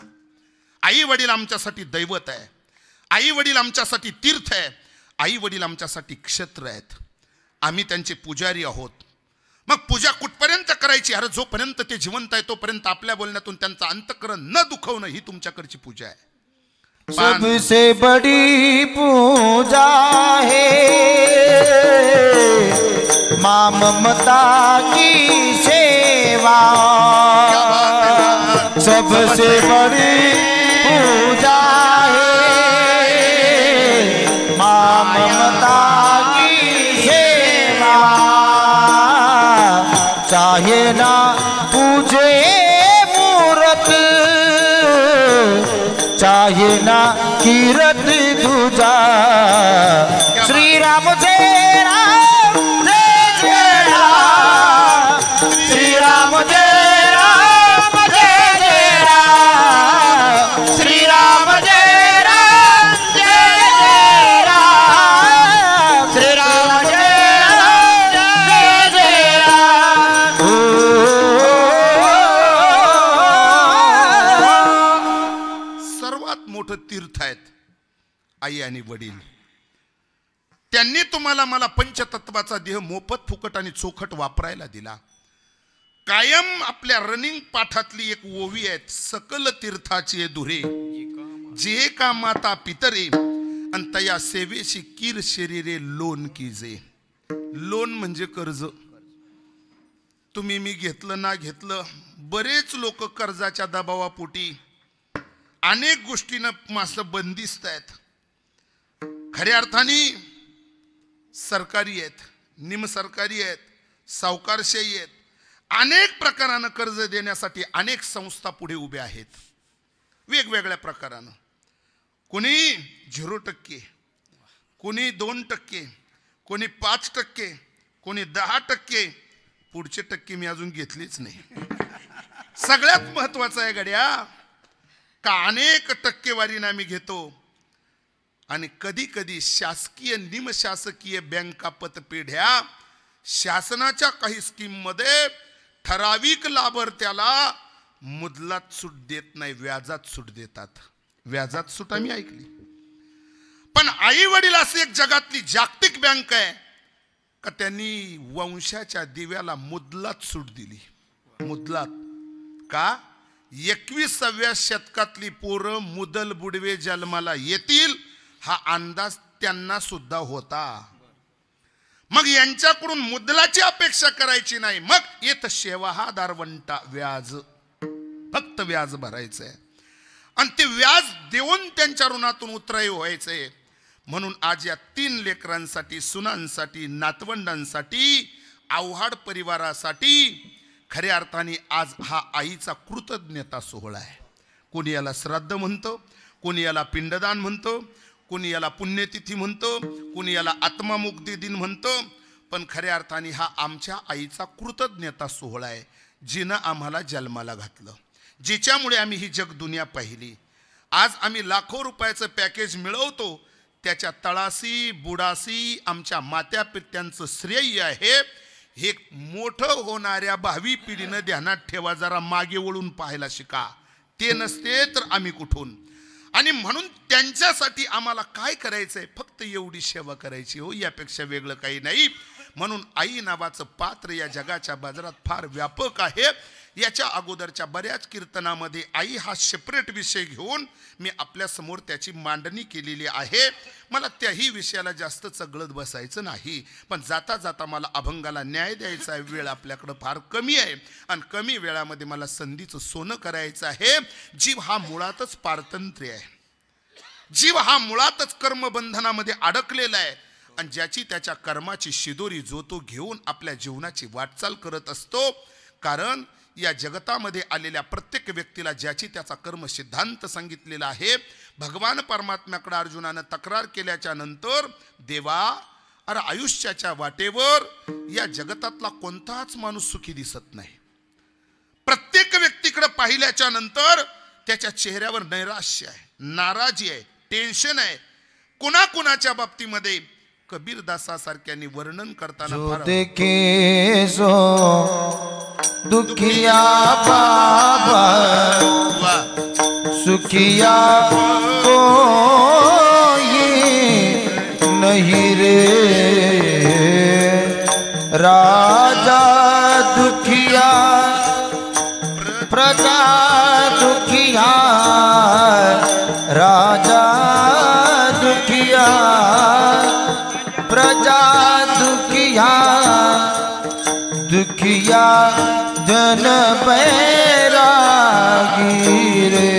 आई वडील आमच्यासाठी दैवत आहे. आई वडील आमच्यासाठी तीर्थ आहे. आई वडील आमच्यासाठी क्षेत्र आहेत. आम्ही त्यांचे पुजारी आहोत. मग पूजा कुठपर्यंत करायची? अरे जोपर्यंत ते जिवंत आहे तोपर्यंत आपल्या बोलण्यातून त्यांचं अंतःकरण न दुखवणं ही तुमच्याकडची पूजा आहे. सबसे बड़ी पूजा है मां ममता की सेवा. सबसे बड़ी पूजा है मां ममता की सेवा. चाहे ना पूजे मूरत, चाहे ना कीरत तुझा. श्री राम जय राम जय जय राम. श्री राम जय राम जय जय राम. श्री राम जय राम जय जय राम. श्री राम जय राम जय जय राम. सर्वात मोठं तीर्थ आहेत आई आणि वडील. त्यांनी तुम्हाला मला पंचतत्वाचा देह मोफत, फुकट आणि चोखट वापरायला दिला. कायम आपल्या रनिंग पाठातली एक ओवी आहे, सकल तीर्थाची दुरे जे का माता पितरे आणि तया सेवेशी कीर शरीरे लोन कीजे. लोन म्हणजे कर्ज. तुम्ही मी घेतलं ना घेतलं, बरेच लोक कर्जाच्या दबावापोटी अनेक गोष्टीनं मासं बंदिस्त आहेत. खऱ्या अर्थाने सरकारी आहेत, निमसरकारी आहेत, सावकारशाही आहेत. अनेक प्रकारानं कर्ज देण्यासाठी अनेक संस्था पुढे उभ्या आहेत, वेगवेगळ्या प्रकारानं. कोणी 0%, कोणी 2%, कोणी 5%, कोणी 10%. पुढचे टक्के मी अजून घेतलीच नाही. सगळ्यात महत्वाचं आहे गड्या का अनेक टक्केवारीनं आम्ही घेतो. आणि कधी कधी शासकीय निमशासकीय बँका पतपेढ्या शासनाच्या काही स्कीम मध्ये ठराविक लाभार्थ्याला मुदलात सूट देत नाही, व्याजात सूट देतात. व्याजात सूट आम्ही ऐकली. पण आई वडील अशी एक जगातली जागतिक बँक आहे का त्यांनी वंशाच्या दिव्याला मुदलात सूट दिली. मुदलात का? 21व्या शतकातली पोरं मुदल बुडवे जन्माला येतील हा अंदाज त्यांना सुद्धा होता. मग यांच्याकडून मुदलाची अपेक्षा करायची नाही. मग येत शेवा हा दारवंटा, व्याज, फक्त व्याज भरायचंय आणि ते व्याज देऊन त्यांच्या ऋणातून उतराई व्हायचंय. म्हणून आज या 3 लेकरांसाठी, सुनांसाठी, नातवंडांसाठी, आव्हाड परिवारासाठी खऱ्या अर्थाने आज हा आईचा कृतज्ञता सोहळा आहे. कोणी याला श्राद्ध म्हणतो, कोणी याला पिंडदान म्हणतो, कोणी याला पुण्यतिथी म्हणतो, कोणी याला आत्मामुक्ती दिन म्हणतो. पण खऱ्या अर्थाने हा आमच्या आईचा कृतज्ञता सोहळा आहे, जिनं आम्हाला जन्माला घातलं, जिच्यामुळे आम्ही ही जग दुनिया पाहिली. आज आम्ही लाखो रुपयाचं पॅकेज मिळवतो, त्याच्या तळाशी बुडाशी आमच्या मात्या पित्यांचं श्रेय आहे. हे मोठं होणाऱ्या भावी पिढीनं ध्यानात ठेवा. जरा मागे वळून पाहायला शिका. ते नसते तर आम्ही कुठून. आणि म्हणून त्यांच्यासाठी आम्हाला काय करायचंय? फक्त एवढी सेवा करायची हो, यापेक्षा वेगळं काही नाही. म्हणून आई नावाचं पात्र या जगाच्या बाजारात फार व्यापक आहे. याच्या अगोदरच्या बऱ्याच कीर्तनामध्ये आई हा सेपरेट विषय घेऊन मी आपल्या समोर त्याची मांडणी केलेली आहे. मला त्याही विषयाला जास्त चगळत बसायचं नाही. पण जाता जाता मला अभंगाला न्याय द्यायचा वेळ आपल्याकडं फार कमी आहे आणि कमी वेळामध्ये मला संधीचं सोनं करायचं आहे. जीव हा मुळातच पारतंत्र्य आहे. जीव हा मुळातच कर्मबंधनामध्ये अडकलेला आहे आणि ज्याची त्याच्या कर्माची शिदोरी जो तो घेऊन आपल्या जीवनाची वाटचाल करत असतो. कारण या जगतामध्ये आलेल्या प्रत्येक व्यक्तीला ज्याची त्याचा कर्म सिद्धांत सांगितलेला आहे. भगवान परमात्म्याकडे अर्जुनानं तक्रार केल्याच्या नंतर, देवा अरे आयुष्याच्या वाटेवर या जगतातला कोणताच माणूस सुखी दिसत नाही. प्रत्येक व्यक्तीकडे पाहिल्याच्या नंतर त्याच्या चेहऱ्यावर नैराश्य आहे, नाराजी आहे, टेन्शन आहे. कुणाकुणाच्या बाबतीमध्ये कबीरदासासारख्यांनी वर्णन करताना देखे सो दुखिया बाबा सुखिया कोई नहीं रे, राजा दुखिया प्रजा दुखिया, राजा दुखिया प्रजा दुखिया, दुखिया जन बैरागी रे,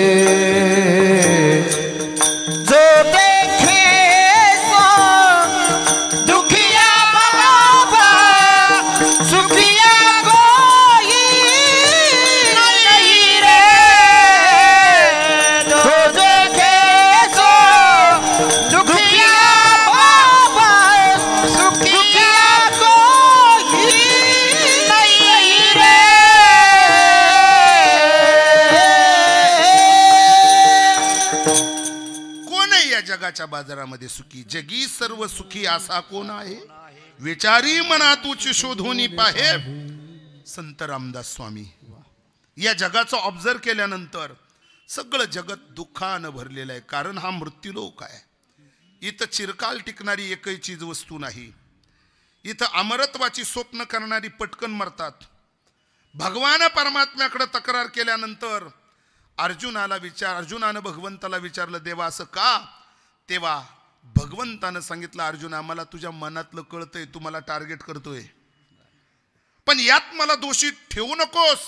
जो देखे सो दुखिया बाबा सुखिया कोई नहीं रे, जो देखे सो दुखिया बाबा सुखिया कोई नहीं रे. कोण आहे या जगाच्या बाजारामध्ये सुखी? जगी सर्व सुखी असा कोण आहे? विचारी मना तुची शोधून पाहे. संत रामदास स्वामी. या जगाचं ऑब्झर्व केल्यानंतर सगळं जगत दुःखानं भरलेलं आहे. कारण हा मृत्यूलोक आहे. इथं चिरकाल टिकणारी एकही चीज वस्तू नाही. इथं अमरत्वाची स्वप्न करणारी पटकन मरतात. भगवान परमात्म्याकडे तक्रार केल्यानंतर अर्जुनानं भगवंताला विचारलं, देवा असं का? तेव्हा भगवंतानं सांगितलं, अर्जुना मला तुझ्या मनातलं कळतंय, तू मला टार्गेट करतोय, पण यात मला दोषी ठेवू नकोस,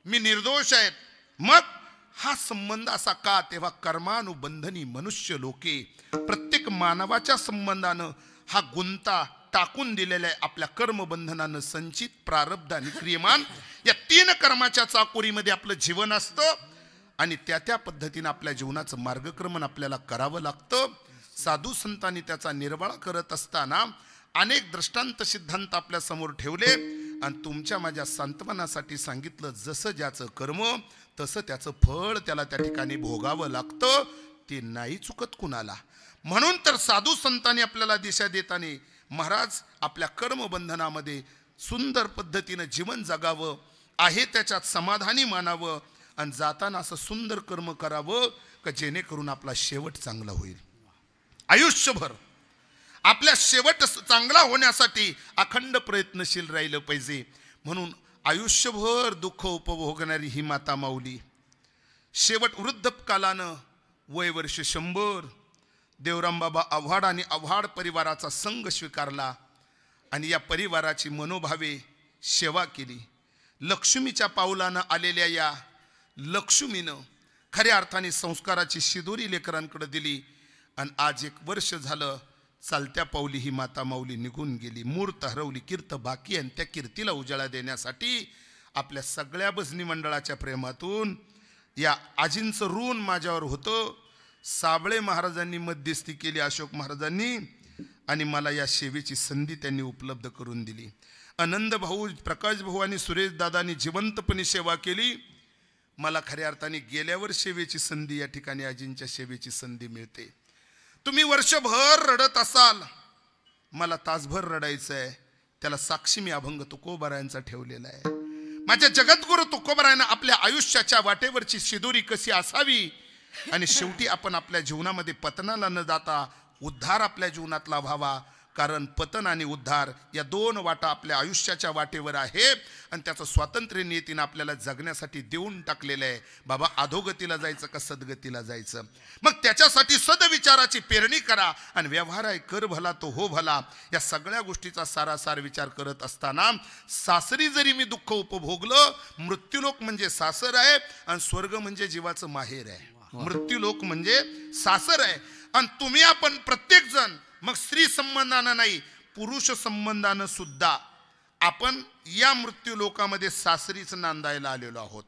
मी निर्दोष आहे. मग हा संबंध असा का? तेव्हा कर्मानुबंधनी मनुष्य लोके, प्रत्येक मानवाच्या संबंधानं हा गुंता टाकून दिलेला आहे. आपल्या कर्मबंधनानं संचित प्रारब्ध आणि क्रियमान या 3 कर्माच्या चाकोरीमध्ये आपलं जीवन असतं आणि त्या पद्धतीनं आपल्या जीवनाचं मार्गक्रमण आपल्याला करावं लागतं. साधू संतांनी त्याचा निर्वाळा करत असताना अनेक दृष्टांत सिद्धांत आपल्या समोर ठेवले आणि तुमच्या माझ्या सांत्वनासाठी सांगितलं, जसं ज्याचं कर्म तसं त्याचं फळ त्याला त्या ठिकाणी भोगावं लागतं. ते नाही चुकत कुणाला. म्हणून तर साधू संतांनी आपल्याला दिशा देताना, महाराज आपल्या कर्मबंधनामध्ये सुंदर पद्धतीनं जीवन जगावं, आहे त्याच्यात समाधानी मानावं आणि जाताना असं सुंदर कर्म करावं का जेणेकरून आपला शेवट चांगला होईल. आयुष्यभर आपल्या शेवट चांगला होण्यासाठी अखंड प्रयत्नशील राहिलं पाहिजे. म्हणून आयुष्यभर दुःख उपभोगणारी ही माता माऊली शेवट वृद्धकालानं वय वर्ष 100 देवरामबाबा आव्हाड आणि आव्हाड परिवाराचा संघ स्वीकारला आणि या परिवाराची मनोभावे सेवा केली. लक्ष्मीच्या पावलानं आलेल्या या लक्ष्मीनं खऱ्या अर्थाने संस्काराची शिदोरी लेकरांकडे दिली आणि आज 1 वर्ष झालं चालत्या पावली ही माता माऊली निघून गेली. मूर्त हरवली, कीर्त बाकी, आणि त्या कीर्तीला उजाळा देण्यासाठी आपल्या सगळ्या भजनी मंडळाच्या प्रेमातून या आजींचं ऋण माझ्यावर होतं. साबळे महाराजांनी मध्यस्थी केली, अशोक महाराजांनी, आणि मला या सेवेची संधी त्यांनी उपलब्ध करून दिली. आनंद भाऊ, प्रकाश भाऊ आणि सुरेश दादांनी जिवंतपणे सेवा केली. मला खऱ्या अर्थाने गेल्यावर सेवेची संधी, या ठिकाणी आजींच्या सेवेची संधी मिळते. तुम्ही वर्षभर रडत असाल, मला तासभर रडायचं आहे. त्याला साक्षी मी अभंग तुकोबारायांचा ठेवलेला आहे. माझ्या जगद्गुरु तुकोबारायांना आपल्या आयुष्याच्या वाटेवरची शिदोरी कशी असावी आणि शेवटी आपण आपल्या जीवनामध्ये पतनाला न जाता उद्धार आपल्या जीवनात लाभावा. कारण पतन आणि उद्धार या 2 वाटा आपल्या आयुष्याच्या वाटेवर आहे आणि त्याचं स्वातंत्र्य नियतीनं आपल्याला जगण्यासाठी देऊन टाकलेलं आहे. बाबा अधोगतीला जायचं का सद्गतीला जायचं? मग त्याच्यासाठी सदविचाराची पेरणी करा आणि व्यवहार आहे कर भला तो हो भला. या सगळ्या गोष्टीचा सारासार विचार करत असताना सासरी जरी मी दुःख उपभोगलं, मृत्यूलोक म्हणजे सासर आहे आणि स्वर्ग म्हणजे जीवाचं माहेर आहे. मृत्यूलोक म्हणजे सासर आहे. आणि तुम्ही आपण प्रत्येक जण मग स्त्री संबंधानं नाही, पुरुष संबंधानं सुद्धा आपण या मृत्यू लोकामध्ये सासरीच नांदायला आलेलो आहोत.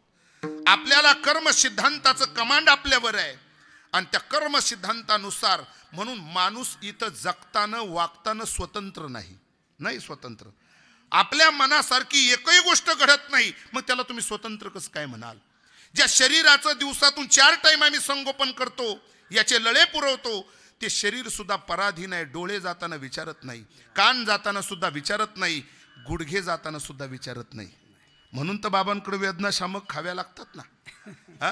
आपल्याला कर्म सिद्धांताचं कमांड आपल्यावर आहे आणि त्या कर्म सिद्धांतानुसार म्हणून माणूस इथं जगताना वागताना स्वतंत्र नाही स्वतंत्र. आपल्या मनासारखी एकही गोष्ट घडत नाही, मग त्याला तुम्ही स्वतंत्र कसं काय म्हणाल? ज्या शरीराचं दिवसातून 4 टाइम आम्ही संगोपन करतो, याचे लळे पुरवतो, ते शरीर सुद्धा पराधीन आहे. डोळे जाताना विचारत नाही, कान जाताना सुद्धा विचारत नाही, गुडघे जाताना सुद्धा विचारत नाही. म्हणून तर बाबांकडे वेदनाशामक खाव्या लागतात ना.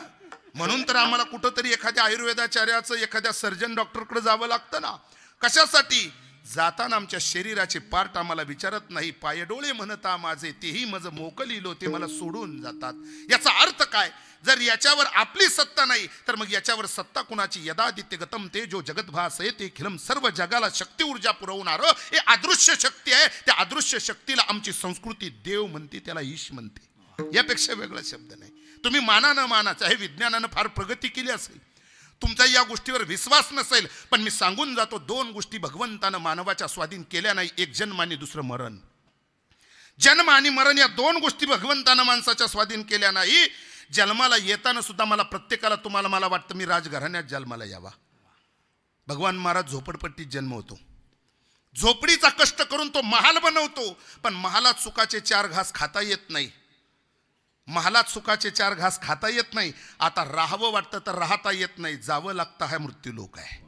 म्हणून तर आम्हाला कुठंतरी एखाद्या आयुर्वेदाचार्याचं, एखाद्या सर्जन डॉक्टरकडे जावं लागतं ना. कशासाठी? जाताना आमच्या शरीराचे पार्ट आम्हाला विचारत नाही. पाय डोळे म्हणता माझे, तेही माझं मोकलिलो, ते मला सोडून जातात. याचा अर्थ काय? जर याच्यावर आपली सत्ता नाही तर मग याच्यावर सत्ता कुणाची? यदादित्य गतम तेजो जगद्भास आहे, ते खिलम सर्व जगाला शक्ती ऊर्जा पुरवणार हे अदृश्य शक्ती आहे. त्या अदृश्य शक्तीला आमची संस्कृती देव म्हणते, त्याला ईश म्हणते. यापेक्षा वेगळा शब्द नाही. तुम्ही माना न माना, चाहे विज्ञानानं फार प्रगती केली असेल, तुमचा या गोष्टीवर विश्वास नसेल, पण मी सांगून जातो, 2 गोष्टी भगवंतानं मानवाच्या स्वाधीन केल्या नाही. एक जन्म आणि दुसरं मरण. जन्म आणि मरण या 2 गोष्टी भगवंतानं माणसाच्या स्वाधीन केल्या नाही. जन्माला येताना सुद्धा प्रत्येकाला तुम्हाला मला वाटतं मी राजघराण्यात जन्माला यावा. भगवान महाराज झोपडपट्टीत जन्म होतो. झोपडीचा कष्ट करून तो महाल बनवतो, पण महालात सुखाचे 4 घास खाता येत नाही. महालात सुखाचे 4 घास खाता येत नाही. आता राहावं वाटतं तर राहता येत नाही, जावं लागतं. हा मृत्यूलोक आहे.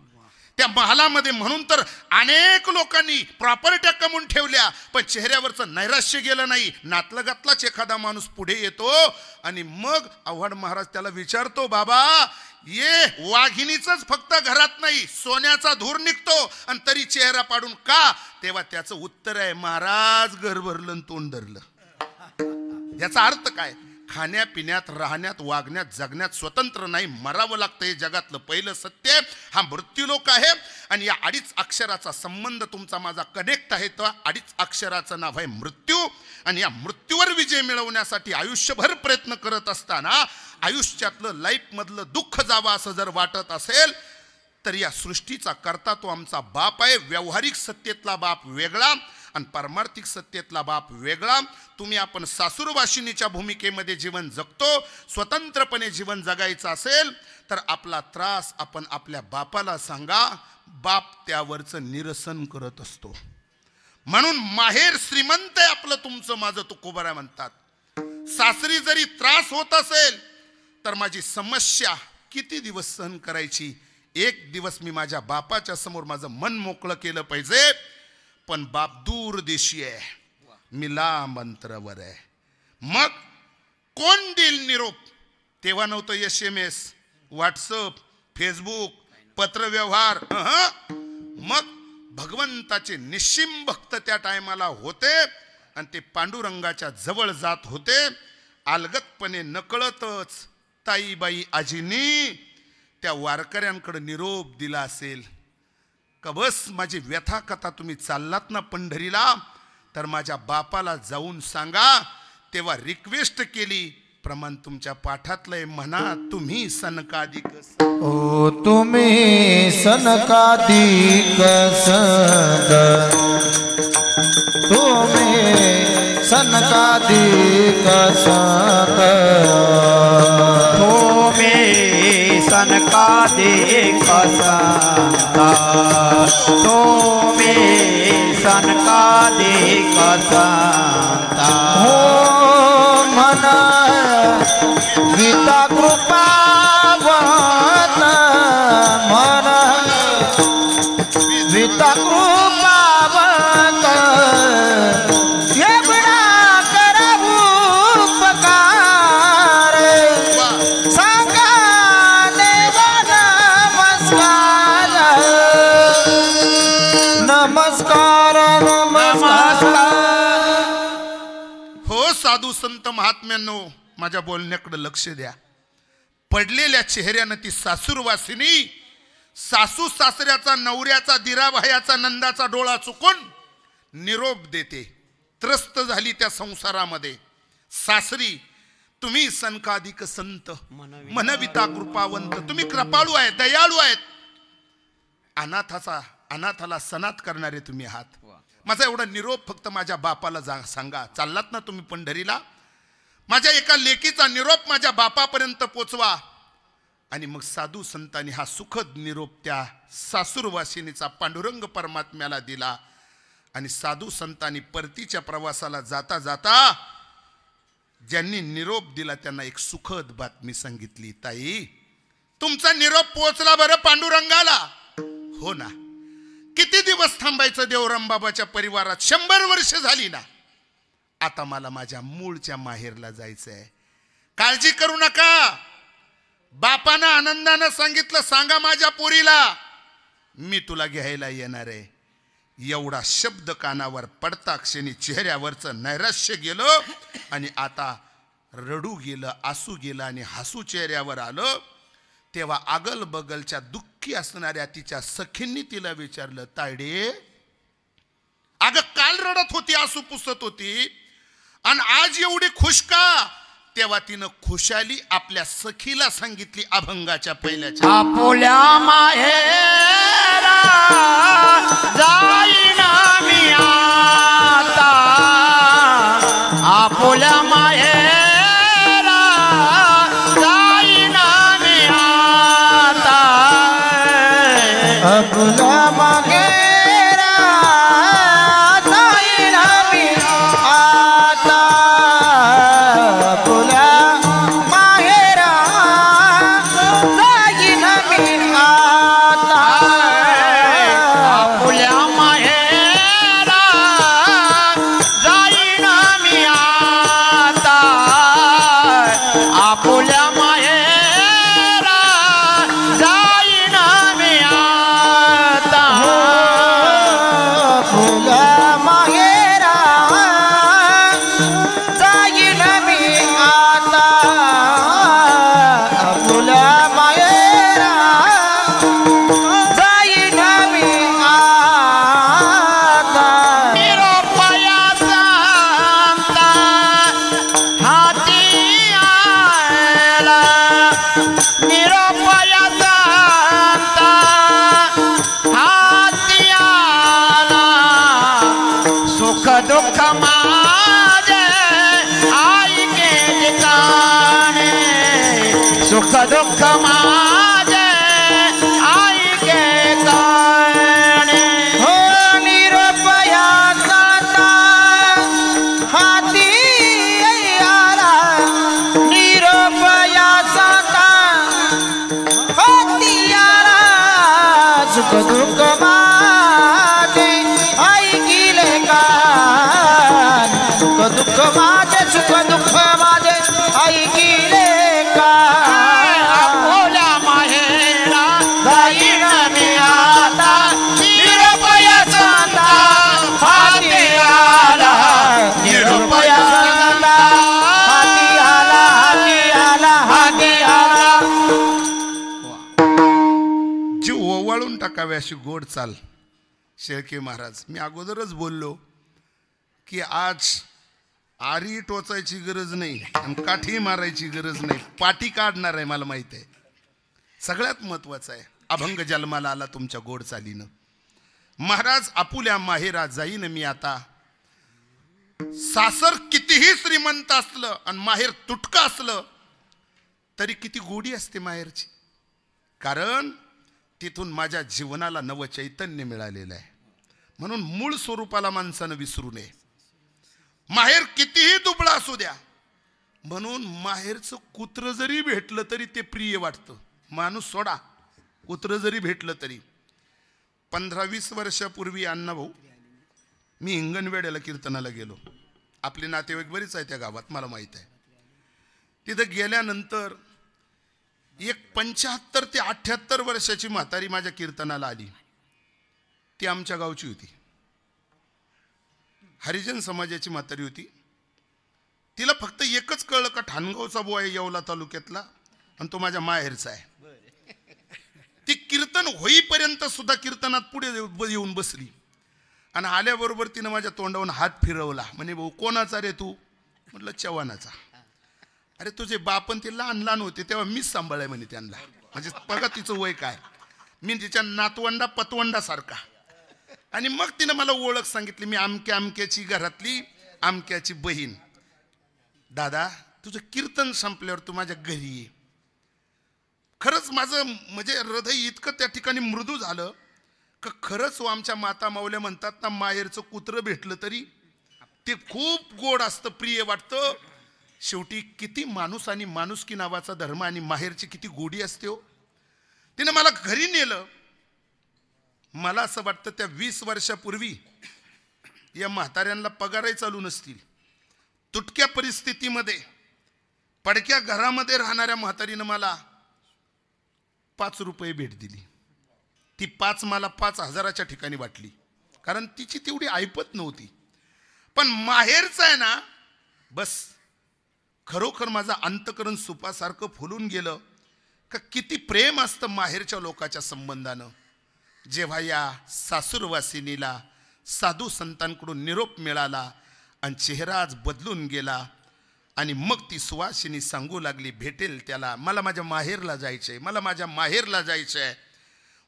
त्या महालामध्ये म्हणून तर अनेक लोकांनी प्रॉपर्ट्या कमवून ठेवल्या, पण चेहऱ्यावरचं नैराश्य गेलं नाही. नातलगातलाच एखादा माणूस पुढे येतो आणि मग आव्हाड महाराज त्याला विचारतो, बाबा ये वाघिणीच फक्त घरात नाही, सोन्याचा धूर निघतो आणि तरी चेहरा पाडून का? तेव्हा त्याचं उत्तर आहे, महाराज घर भरलं तोंड धरलं. याचा अर्थ काय? खाण्यापिण्यात, राहण्यात, वागण्यात, जगण्यात स्वतंत्र नाही, मरावं लागतं. हे जगातलं पहिलं सत्य. हा मृत्यूलोक आहे आणि या 2 अक्षराचा संबंध तुमचा माझा कनेक्ट आहे. तर 2 अक्षराचं नाव आहे मृत्यू. आणि या मृत्यूवर विजय मिळवण्यासाठी आयुष्यभर प्रयत्न करत असताना आयुष्यातलं लाईफमधलं दुःख जावं असं जर वाटत असेल तर या सृष्टीचा करता तो आमचा बाप आहे. व्यावहारिक सत्तेतला बाप वेगळा आणि पारमार्थिक सत्तेतला बाप वेगळा. तुम्ही आपण सासूरवाशिनीच्या भूमिकेमध्ये जीवन जगतो. स्वतंत्रपणे जीवन जगायचं असेल तर आपला त्रास आपण आपल्या बापाला सांगा, बाप त्यावरचं निरसन करत असतो. म्हणून माहेर श्रीमंत आहे आपलं, तुमचं माझं तुकोबारा म्हणतात. सासरी जरी त्रास होत असेल तर माझी समस्या किती दिवस सहन करायची? 1 दिवस मी माझ्या बापाच्या समोर माझं मन मोकळं केलं पाहिजे. पण बाप दूर देशी आहे, मी लांब अंतरावर आहे. मग कोण देईल निरोप? तेव्हा नव्हतं SMS, व्हॉट्सअप, फेसबुक, पत्रव्यवहार. मग भगवंताचे निश्चिम भक्त त्या टायमाला होते आणि ते पांडुरंगाच्या जवळ जात होते. अलगदपणे नकळतच ताईबाई आजींनी त्या वारकऱ्यांकडे निरोप दिला असेल का, बस माझी व्यथा कथा तुम्ही चाललात ना पंढरीला, तर माझ्या बापाला जाऊन सांगा. तेव्हा रिक्वेस्ट केली, प्रमाण तुमच्या पाठातलंय, म्हणा तुम्ही सनकादिक. ओ तुम्ही सनकादिक संग, तुम्ही सनकादिक संग, तुम्ही सनकादिक संता, तुम्ही सनकादिक संता. हो म्हणा गीता कृपावत, म्हणा गीता कृपावत, एवढा करवू उपकार, सांगा देवा नमस्कार, नमस्कार नमस्कार. हो साधू संत महात्म्यांनो, माझ्या बोलण्याकडे लक्ष द्या. पडलेल्या चेहऱ्यानं ती सासूरवासिनी सासू सासऱ्याचा, नवऱ्याचा, दिराभायाचा, नंदाचा डोळा चुकून निरोप देते. त्रस्त झाली त्या संसारामध्ये. सासरी तुम्ही सनकाधिक संत मनविता कृपावंत, तुम्ही कृपाळू आहेत, दयाळू आहेत, अनाथाला सनात करणारे तुम्ही आहात. माझा एवढा निरोप फक्त माझ्या बापाला सांगा. चाललात ना तुम्ही पंढरीला, माझ्या एका लेकीचा निरोप माझ्या बापापर्यंत पोचवा. आणि मग साधू संतांनी हा सुखद निरोप त्या सासूरवासिनीचा पांडुरंग परमात्म्याला दिला. आणि साधू संतांनी परतीच्या प्रवासाला जाता जाता ज्यांनी निरोप दिला त्यांना एक सुखद बातमी सांगितली. ताई, तुमचा निरोप पोहोचला बरं पांडुरंगाला. हो ना, किती दिवस थांबायचं देवराम बाबाच्या परिवारात, 100 वर्ष झाली ना. आता मला माझ्या मूळच्या माहेरला जायचंय. काळजी करू नका. बापानं आनंदानं सांगितलं, सांगा माझ्या पोरीला मी तुला घ्यायला येणार आहे. एवढा शब्द कानावर पडता क्षणी चेहऱ्यावरचं नैराश्य गेलं आणि आता रडू गेलं, आसू गेलं आणि हसू चेहऱ्यावर आलं. तेव्हा अगल बगलच्या दुःखी असणाऱ्या तिच्या सखींनी तिला विचारलं, तायडे अगं काल रडत होती, आसू पुसत होती, आणि आज एवढी खुश का? तेव्हा तिनं खुशाली आपल्या सखीला सांगितली अभंगाच्या पहिल्याच्या. आपुल्या माहेरा जाईना मी आता, आपुल्या माहेरा जाईना मी आता, आपुल्या माहेरा जाईना मी आता, आपुल्या माहेरा जाईना मी आता, आपुल्या माहेरा जाईना मी आता, आपुल्या माहेरा जाईना मी आता. आपुल्या माहेरा जाईना मी आता, आपुल्या माहेरा जाईना मी आता. निरोपायाचा अंता हाती आला, निरोपायाचा अंता हाती आला, सुख दुःख माझे आई के काने, सुख दुःख माझे आई के काने. हो निरोपयाचा हाती आला, निरोपयाचा हाती आला, सुख दुःख माझे आई गेले का, सुख दुःख माझे, सुख दुःख माझे आई गेले का. आपुल्या माहेरा जाईना मी आता, निरोपायाचा अंता हाती आला, निरोपायाचा अंता हाती आला, हाती आला, हाती आला. जीव ओवाळून टाकावे अशी गोड चाल शेळके महाराज. मी अगोदरच बोललो की आज आरी टोचायची गरज नाही आणि काठी मारायची गरज नाही, पाठी काढणार आहे. मला माहित आहे सगळ्यात महत्वाचं आहे अभंग जन्माला आला तुमच्या गोड चालीनं. महाराज, आपुल्या माहेरा जाईन मी आता. सासर कितीही श्रीमंत असलं आणि माहेर तुटका असलं तरी किती गोडी असते माहेरची, कारण तिथून माझ्या जीवनाला नव चैतन्य मिळालेलं आहे. म्हणून मूळ स्वरूपाला माणसानं विसरू नये. माहेर कितीही दुबळा असू द्या, म्हणून माहेरचं कुत्र जरी भेटलं तरी ते प्रिय वाटतं. माणूस सोडा, कुत्र जरी भेटलं तरी. 15-20 वर्षापूर्वी अण्णाभाऊ मी हिंगणवेड्याला कीर्तनाला गेलो. आपले नातेवाईक बरीच आहे त्या गावात, मला माहीत आहे. तिथं गेल्यानंतर एक 75 ते 78 वर्षाची म्हातारी माझ्या कीर्तनाला आली. ती आमच्या गावची होती, हरिजन समाजाची म्हातारी होती. तिला फक्त एकच कळलं का ठाणगावचा बुवा आहे येवला तालुक्यातला आणि तो माझ्या माहेरचा आहे. ती कीर्तन होईपर्यंत सुद्धा कीर्तनात पुढे येऊन बसली आणि आल्याबरोबर तिनं माझ्या तोंडावरून हात फिरवला. म्हणे भाऊ कोणाचा रे तू? म्हटलं चव्हाणाचा. अरे तुझे बापन ते लहान लहान होते तेव्हा मीच सांभाळाय म्हणे त्यांना. म्हणजे बघा तिचं वय काय, मी तिच्या नातवंडा पतवंडा सारखा. आणि मग तिनं मला ओळख सांगितली, मी अमक्या अमक्याची घरातली अमक्याची बहीण. दादा तुझं कीर्तन संपल्यावर तू माझ्या घरी ये. खरंच माझं म्हणजे हृदय इतकं त्या ठिकाणी मृदू झालं का खरंच आमच्या माता माऊल्या म्हणतात ना, माहेरचं कुत्रं भेटलं तरी ते खूप गोड असतं, प्रिय वाटतं. शेवटी किती माणूस आणि माणुसकी नावाचा धर्म आणि माहेरची किती गोडी असते हो. तिनं मला घरी नेलं. मला असं वाटतं त्या 20 वर्षापूर्वी या म्हाताऱ्यांना पगारही चालू नसतील. तुटक्या परिस्थितीमध्ये पडक्या घरामध्ये राहणाऱ्या म्हातारीनं मला 5 रुपये भेट दिली. ती 5 मला 5,000च्या ठिकाणी वाटली, कारण तिची तेवढी ऐपत नव्हती. पण माहेरचं आहे ना, बस खरोखर माझं अंतकरण सुपासारखं फुलून गेलं का किती प्रेम असतं माहेरच्या लोकांच्या संबंधानं. जेव्हा या सासूरवासिनीला साधू संतांकडून निरोप मिळाला आणि चेहरा आज बदलून गेला आणि मग ती सुवासिनी सांगू लागली, भेटेल त्याला, मला माझ्या माहेरला जायचंय, मला माझ्या माहेरला जायचंय.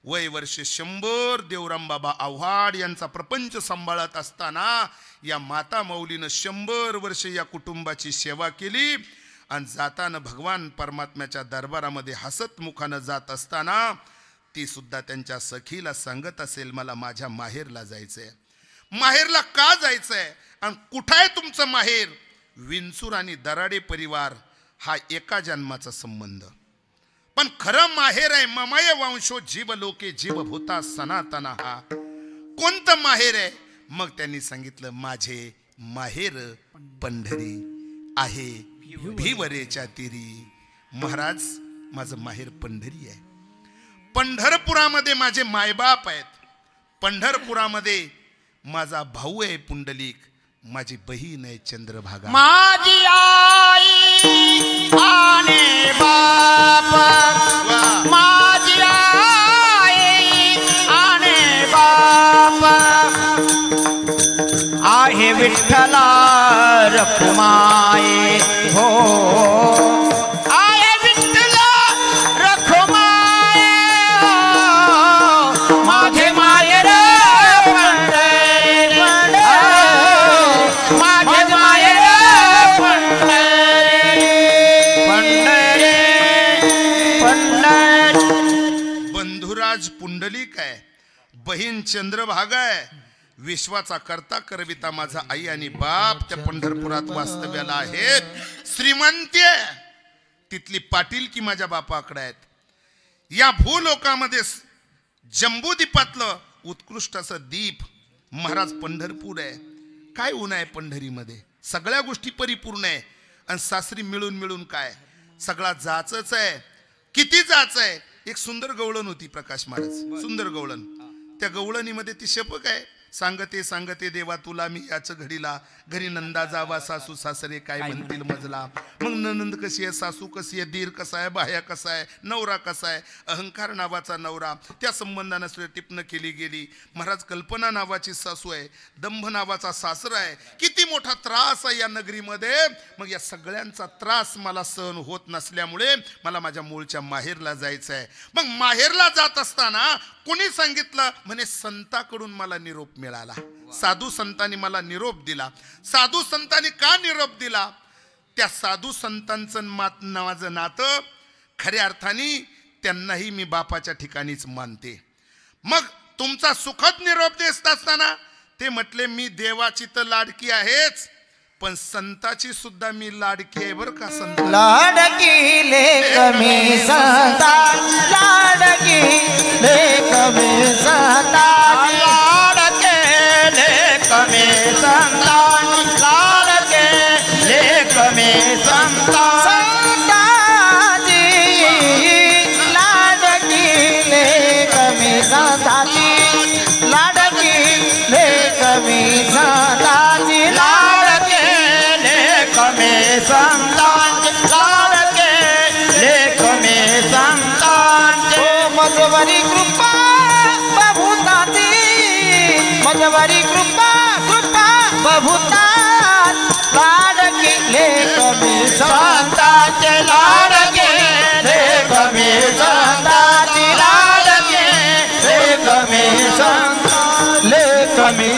वय वर्ष 100 देवराम बाबा आव्हाड यांचा प्रपंच सांभाळत असताना या माता माऊलीनं 100 वर्ष या कुटुंबाची सेवा केली. आणि जाताना भगवान परमात्म्याच्या दरबारामध्ये हसत मुखानं जात असताना ती सुद्धा त्यांच्या सखीला सांगत असेल, मला माझ्या माहेरला जायचंय. माहेरला का जायचंय आणि कुठं आहे तुमचं माहेर? विंचूर आणि दराडे परिवार हा एका जन्माचा संबंध. पण खरं माहेर आहे ममय वंशो जीव लोके जीव भूता सनातना. हा कोणतं माहेर आहे? मग त्यांनी सांगितलं, माझे माहेर पंढरी आहे भिवरेच्या तीरी. महाराज माझं माहेर पंढरी आहे. पंढरपुरामध्ये माझे मायबाप आहेत. पंढरपुरामध्ये माझा भाऊ आहे पुंडलिक, माझी बहीण आहे चंद्रभागा. माझी आई आणि बाप, माझी आई आणि बाप आहे विठ्ठला रखुमाई. हो आहे विठ्ठला रखुमाई. माझे माहेर पंढरी, माझे माहेर पंढरी, पंढरी पंढरी. बंधुराज पुंडलिक आहे, बहीण चंद्रभागा आहे. विश्वाचा करता करविता माझा आई आणि बाप त्या पंढरपुरात वास्तव्याला आहेत. श्रीमंती आहे तिथली पाटीलकी माझ्या बापाकडे आहेत. या भूलोकामध्ये जम्बूद्वीपातलं उत्कृष्ट असं दीप महाराज पंढरपूर आहे. काय ऊन आहे पंढरीमध्ये, सगळ्या गोष्टी परिपूर्ण आहे. आणि सासरी मिळून मिळून काय सगळा जाचच आहे. किती जाच आहे. एक सुंदर गवळण होती प्रकाश महाराज, सुंदर गवळण. त्या गवळणीमध्ये ती शपक आहे, सांगते सांगते देवा तुला मी याच घडीला, घरी नंदा जावा सासू सासरे काय म्हणतील मजला. मग ननंद कशी आहे, सासू कशी आहे, दीर कसा आहे, बाह्या कसा आहे, नवरा कसा आहे. अहंकार नावाचा नवरा, त्या संबंधानं टिपणं केली गेली. महाराज कल्पना नावाची सासू आहे, दंभ नावाचा सासरा आहे. किती मोठा त्रास आहे या नगरीमध्ये. मग या सगळ्यांचा त्रास मला सहन होत नसल्यामुळे मला माझ्या मूळच्या माहेरला जायचं आहे. मग माहेरला जात असताना कोणी सांगितलं, म्हणे संताकडून मला निरोप मिळाला. साधू संतांनी मला निरोप दिला. साधू संतांनी का निरोप दिला? त्या साधू संतांचं माझं नातं खऱ्या अर्थाने त्यांनाही मी बापाच्या ठिकाणीच मानते. मग तुमचा सुखद निरोप देत असताना ते म्हटले, मी देवाची तर लाडकी आहेच पण संताची सुद्धा मी लाडकी आहे बर का. संत लाडकी लेक मी संता, लाडकी लेक मी संता, लाडके लेक मी संता, लाडके लेक मी संता. संताची लाडकी लेक मी संताची, लाडकी लेक मी संताची, लाडके लेक मी संताची, लाडके लेक मी संताची. ओ मजवरी कृपा बभूताची, मजवरी कृपा कृपा बभूता, लाडकी लेक मी संताची.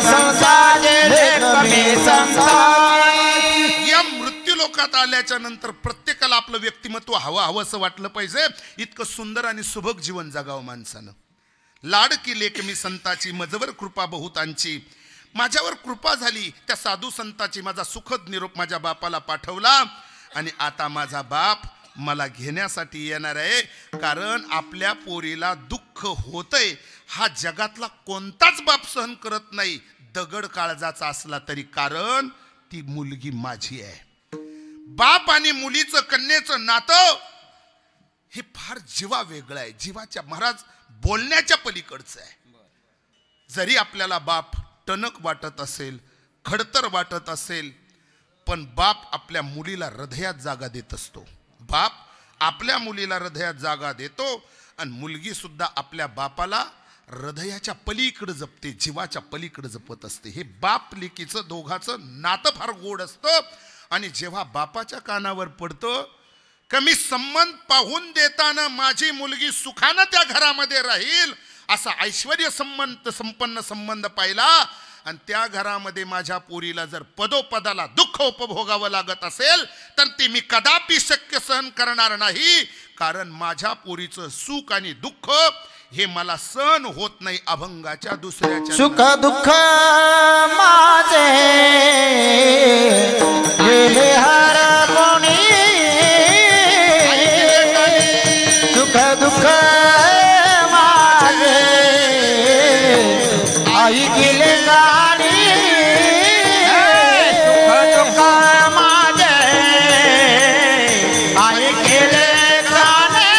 संसाचे लेखमी संसाची. या मृत्यू लोकात आल्याच्या नंतर प्रत्येकाला आपलं व्यक्तिमत्व हवं असं वाटलं पाहिजे. इतकं सुंदर आणि सुभग जीवन जगावं माणसानं. लाडकी लेक मी संताची, मजवर कृपा बहुतांची. माझ्यावर कृपा झाली त्या साधू संताची. माझा सुखद निरोप माझ्या बापाला पाठवला आणि आता माझा बाप मला घेण्यासाठी येणार आहे. कारण आपल्या पोरीला दुःख होतंय हा जगातला कोणताच बाप सहन करत नाही, दगड काळजाचा असला तरी. कारण ती मुलगी माझी आहे. बाप आणि मुलीचं, कन्येचं नातं हे फार जीवा वेगळं आहे, जीवाच्या महाराज बोलण्याच्या पलीकडचं आहे. जरी आपल्याला बाप टणक वाटत असेल, खडतर वाटत असेल, पण बाप आपल्या मुलीला हृदयात जागा देत असतो. बाप आपल्या मुलीला हृदयात जागा देतो आणि मुलगी सुद्धा आपल्या बापाला हृदयाच्या पलीकडे जपते, जीवाच्या पलीकडे जपत असते. हे बाप लेकीचं दोघाचं नातं फार गोड असतं. आणि जेव्हा बापाच्या कानावर पडतं कमी संबंध पाहून देताना माझी मुलगी सुखानं त्या घरामध्ये राहील असा ऐश्वर्य संपन्न संबंध पाहिला, आणि त्या घरामध्ये माझ्या पोरीला जर पदोपदाला दुःख उपभोगावं लागत असेल तर ते मी कदापि शक्य सहन करणार नाही. कारण माझ्या पोरीचं सुख आणि दुःख हे मला सहन होत नाही. अभंगाच्या दुसऱ्याच्या सुख दुःख माझे गेले हरपुनी, सुख दुःख माझे आई गेले गाणी, सुख दुःख माझे आई गेले गाणे,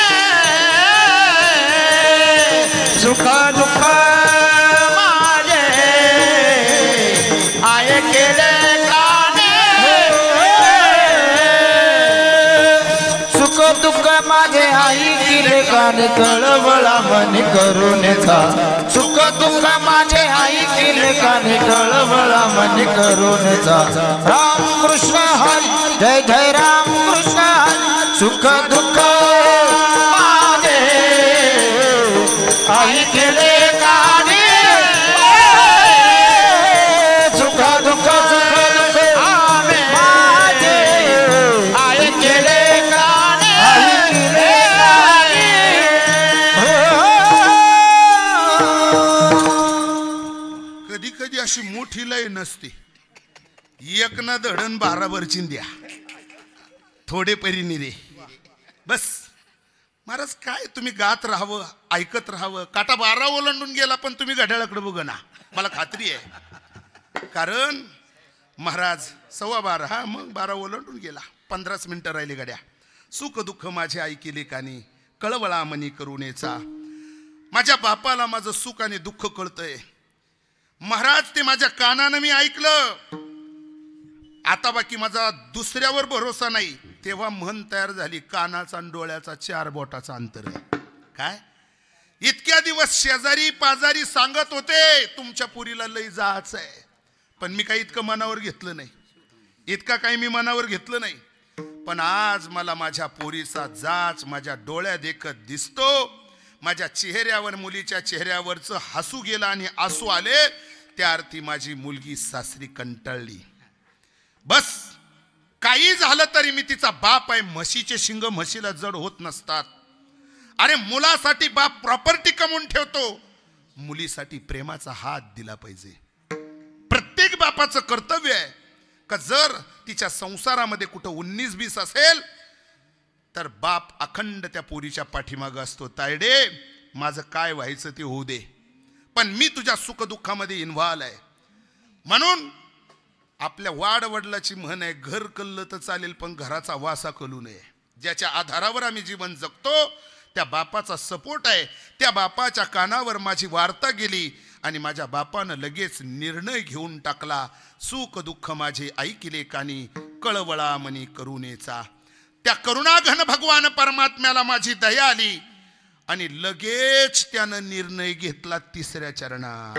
सुख दुःख माझे आई गेले गाणे, सुख दुःख माझे आई गेले गाणे, कळवळा मनी करुणेचा. सुख दुःख माझे आई केले काने, कळवळा मनी करुणेचा. राम कृष्ण हरी जय जय राम कृष्ण हरी. सुख दुःख माझे आई केले काने, सुख दुःख माझे आई केले काने, कधी कधी अशी मोठी लय नसते. एक ना धडण 12 वरची द्या, थोडे परीने रे. बस महाराज काय तुम्ही गात राहावं, ऐकत राहावं. काटा 12 ओलांडून गेला पण तुम्ही घड्याळाकडे बघ ना, मला खात्री आहे. कारण महाराज 12:15 हा मग 12 ओलांडून गेला. 15 मिनिटं राहिली गड्या. सुख दुःख माझे ऐकिले कानी, कळवळा मनी करुणेचा. माझ्या बापाला माझं सुख आणि दुःख कळतंय महाराज. ते माझ्या कानानं मी ऐकलं. आता बाकी माझा दुसऱ्यावर भरोसा नाही. तेव्हा मन तयार झाली, कानाचा आणि डोळ्याचा 4 बोटाचा अंतर आहे. काय इतक्या दिवस शेजारी पाजारी सांगत होते तुमच्या पुरीला लई जायचं आहे, पण मी काही इतकं मनावर घेतलं नाही. इतका काही मी मनावर घेतलं नाही. पण आज मला माझ्या पोरीचा जाच माझ्या डोळ्यात देखत दिसतो. माझ्या चेहऱ्यावर, मुलीच्या चेहऱ्यावरचं हसू गेलं आणि आसू आले. त्या अर्थी माझी मुलगी सासरी कंटाळली. बस काही झालं तरी मी तिचा बाप आहे. म्हशीचे शिंग म्हशीला जड होत नसतात. अरे मुलासाठी बाप प्रॉपर्टी कमवून ठेवतो, मुलीसाठी प्रेमाचा हात दिला पाहिजे. प्रत्येक बापाचं कर्तव्य आहे का जर तिच्या संसारामध्ये कुठं 19-20 असेल तर बाप अखंड त्या पोरीच्या पाठीमागं असतो. तायडे माझं काय व्हायचं ते होऊ दे, पण मी तुझ्या सुखदुःखामध्ये इन्व्हॉल्व आहे. म्हणून आपल्या वाडवडिलाची म्हण आहे, घर कल्लं तर चालेल पण घराचा वासा कलू नये. ज्याच्या आधारावर आम्ही जीवन जगतो त्या बापाचा सपोर्ट आहे. त्या बापाच्या कानावर माझी वार्ता गेली आणि माझ्या बापानं लगेच निर्णय घेऊन टाकला. सुख दुःख माझे ऐकिले कानी, कळवळा मनी करुणेचा. त्या करुणाघन भगवान परमात्म्याला माझी दया आली आणि लगेच त्यानं निर्णय घेतला 3ऱ्या चरणात.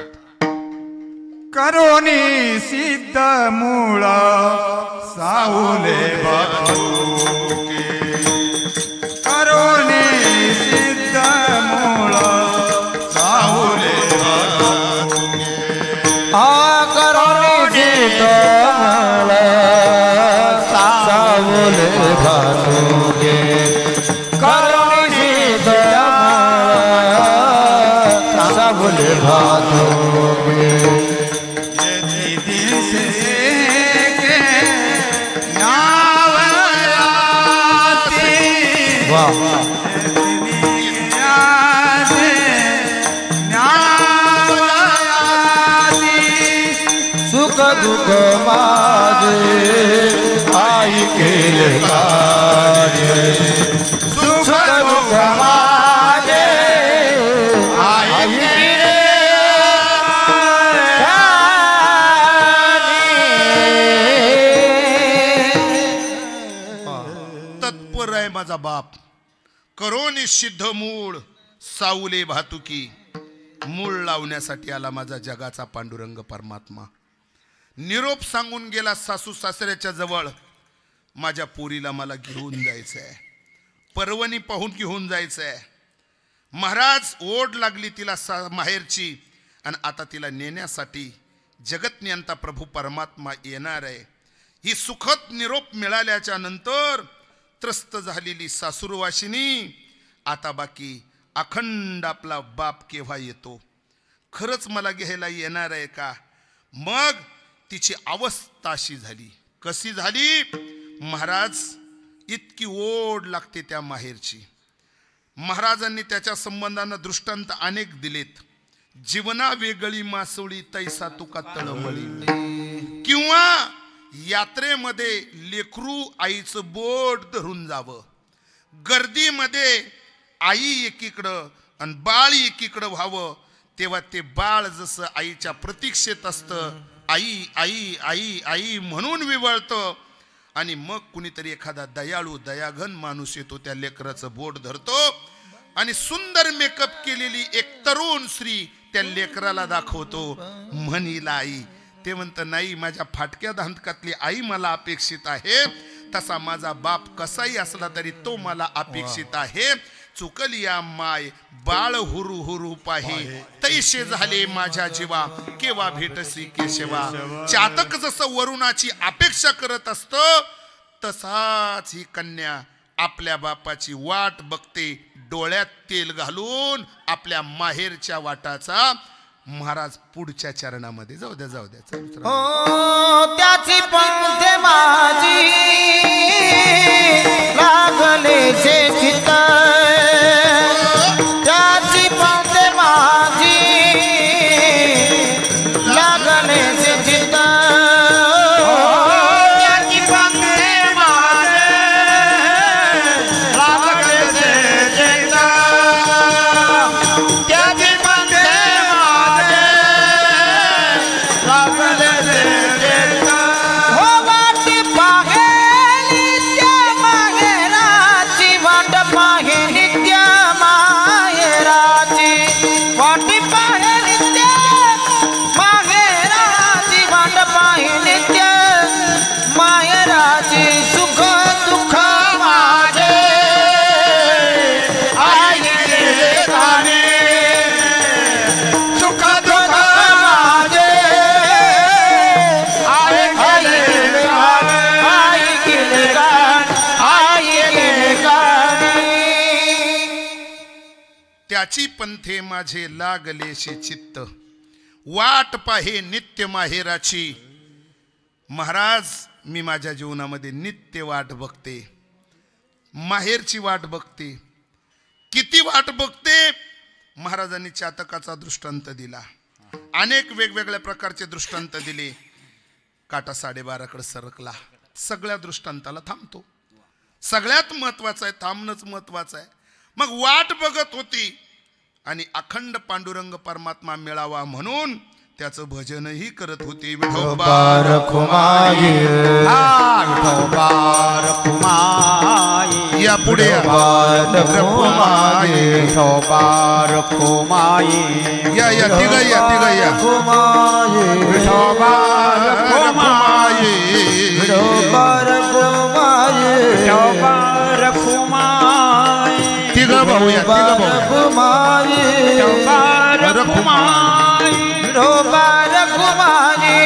करुणी सिद्ध मूळ साहुले बापुके, करुणी सिद्ध मूळ साहुले बापुके. करुणी सीता सावले भातोगे करुणी सीता सावले भातोगे सुख दुख माझे आई केले कार्य सुख दुख माझे आई केले तत्पर आहे माझा बाप करोनी सिद्ध मूळ सावले भातुकी मूळ लावण्यासाठी आला माझा जगाचा पांडुरंग परमात्मा निरोप सांगून गेला सासू सासऱ्याच्या जवळ माझ्या पोरीला मला घेऊन जायचंय पर्वणी पाहून घेऊन जायचंय महाराज ओढ लागली तिला माहेरची आणि आता तिला नेण्यासाठी जगतनियंता प्रभू परमात्मा येणार आहे ही सुखद निरोप मिळाल्याच्या नंतर त्रस्त झालेली सासूरवाशिनी आता बाकी अखंड आपला बाप केव्हा येतो खरंच मला घ्यायला येणार आहे का मग तिची अवस्था अशी झाली कशी झाली महाराज इतकी ओढ लागते त्या माहेरची महाराजांनी त्याच्या संबंधांना दृष्टांत अनेक दिलेत जीवना वेगळी मासोळी तैसा तुका तळमळी किंवा यात्रेमध्ये लेकरू आईचं बोट धरून जावं गर्दीमध्ये आई एकीकडं आणि बाळ एकीकडं व्हावं तेव्हा ते बाळ जसं आईच्या प्रतीक्षेत असतं आई आई आई आई म्हणून विवळतं आणि मग कुणीतरी एखादा दयाळू दयाघन माणूस येतो त्या लेकराचं बोट धरतो आणि सुंदर मेकअप केलेली एक तरुण स्त्री त्या लेकराला दाखवतो म्हणीला आई ते म्हणतं नाही माझ्या फाटक्या दांडकातली आई मला अपेक्षित आहे तसा माझा बाप कसाही असला तरी तो मला अपेक्षित आहे चुकलिया माय बाळ हुरू हुरू पाहे तैसे झाले माझ्या जीवा केव्हा भेटसी केशवा चातक जसं वरुणाची अपेक्षा करत असतं तसाच ही कन्या आपल्या बापाची वाट बघते डोळ्यात तेल घालून आपल्या माहेरच्या वाटाचा महाराज पुढच्या चरणामध्ये जाऊ द्या त्याची पंक्ती माझी लागले जे चित्त त्याची पंक्ती माझी लागले जे चित्त त्याची पंक्ती माझी लागले जे चित्त त्याची पंक्ती त्याची पंथे माझे लागलेशे चित्त वाट पाहे नित्य माहेराची महाराज मी माझ्या जीवनामध्ये नित्य वाट बघते माहेरची वाट बघते किती वाट बघते महाराजांनी चातकाचा दृष्टांत दिला अनेक वेगवेगळ्या प्रकारचे दृष्टांत दिले काटा 12:30 कडे सरकला सगळ्या दृष्टांताला थांबतो सगळ्यात महत्वाचं आहे थांबणंच महत्वाचं आहे मग वाट बघत होती आणि अखंड पांडुरंग परमात्मा मिळावा म्हणून त्याचं भजनही करत होती विठोबा रखुमाई विठोबा रखुमाई या पुढे विठोबा रखुमाई या तिघ या विठोबा रखुमाई विठोबा रखुमाई विठोबा रखुमाई तिघ भाऊ या तिघ भाऊ रखुमाई विठोबा रखुमाई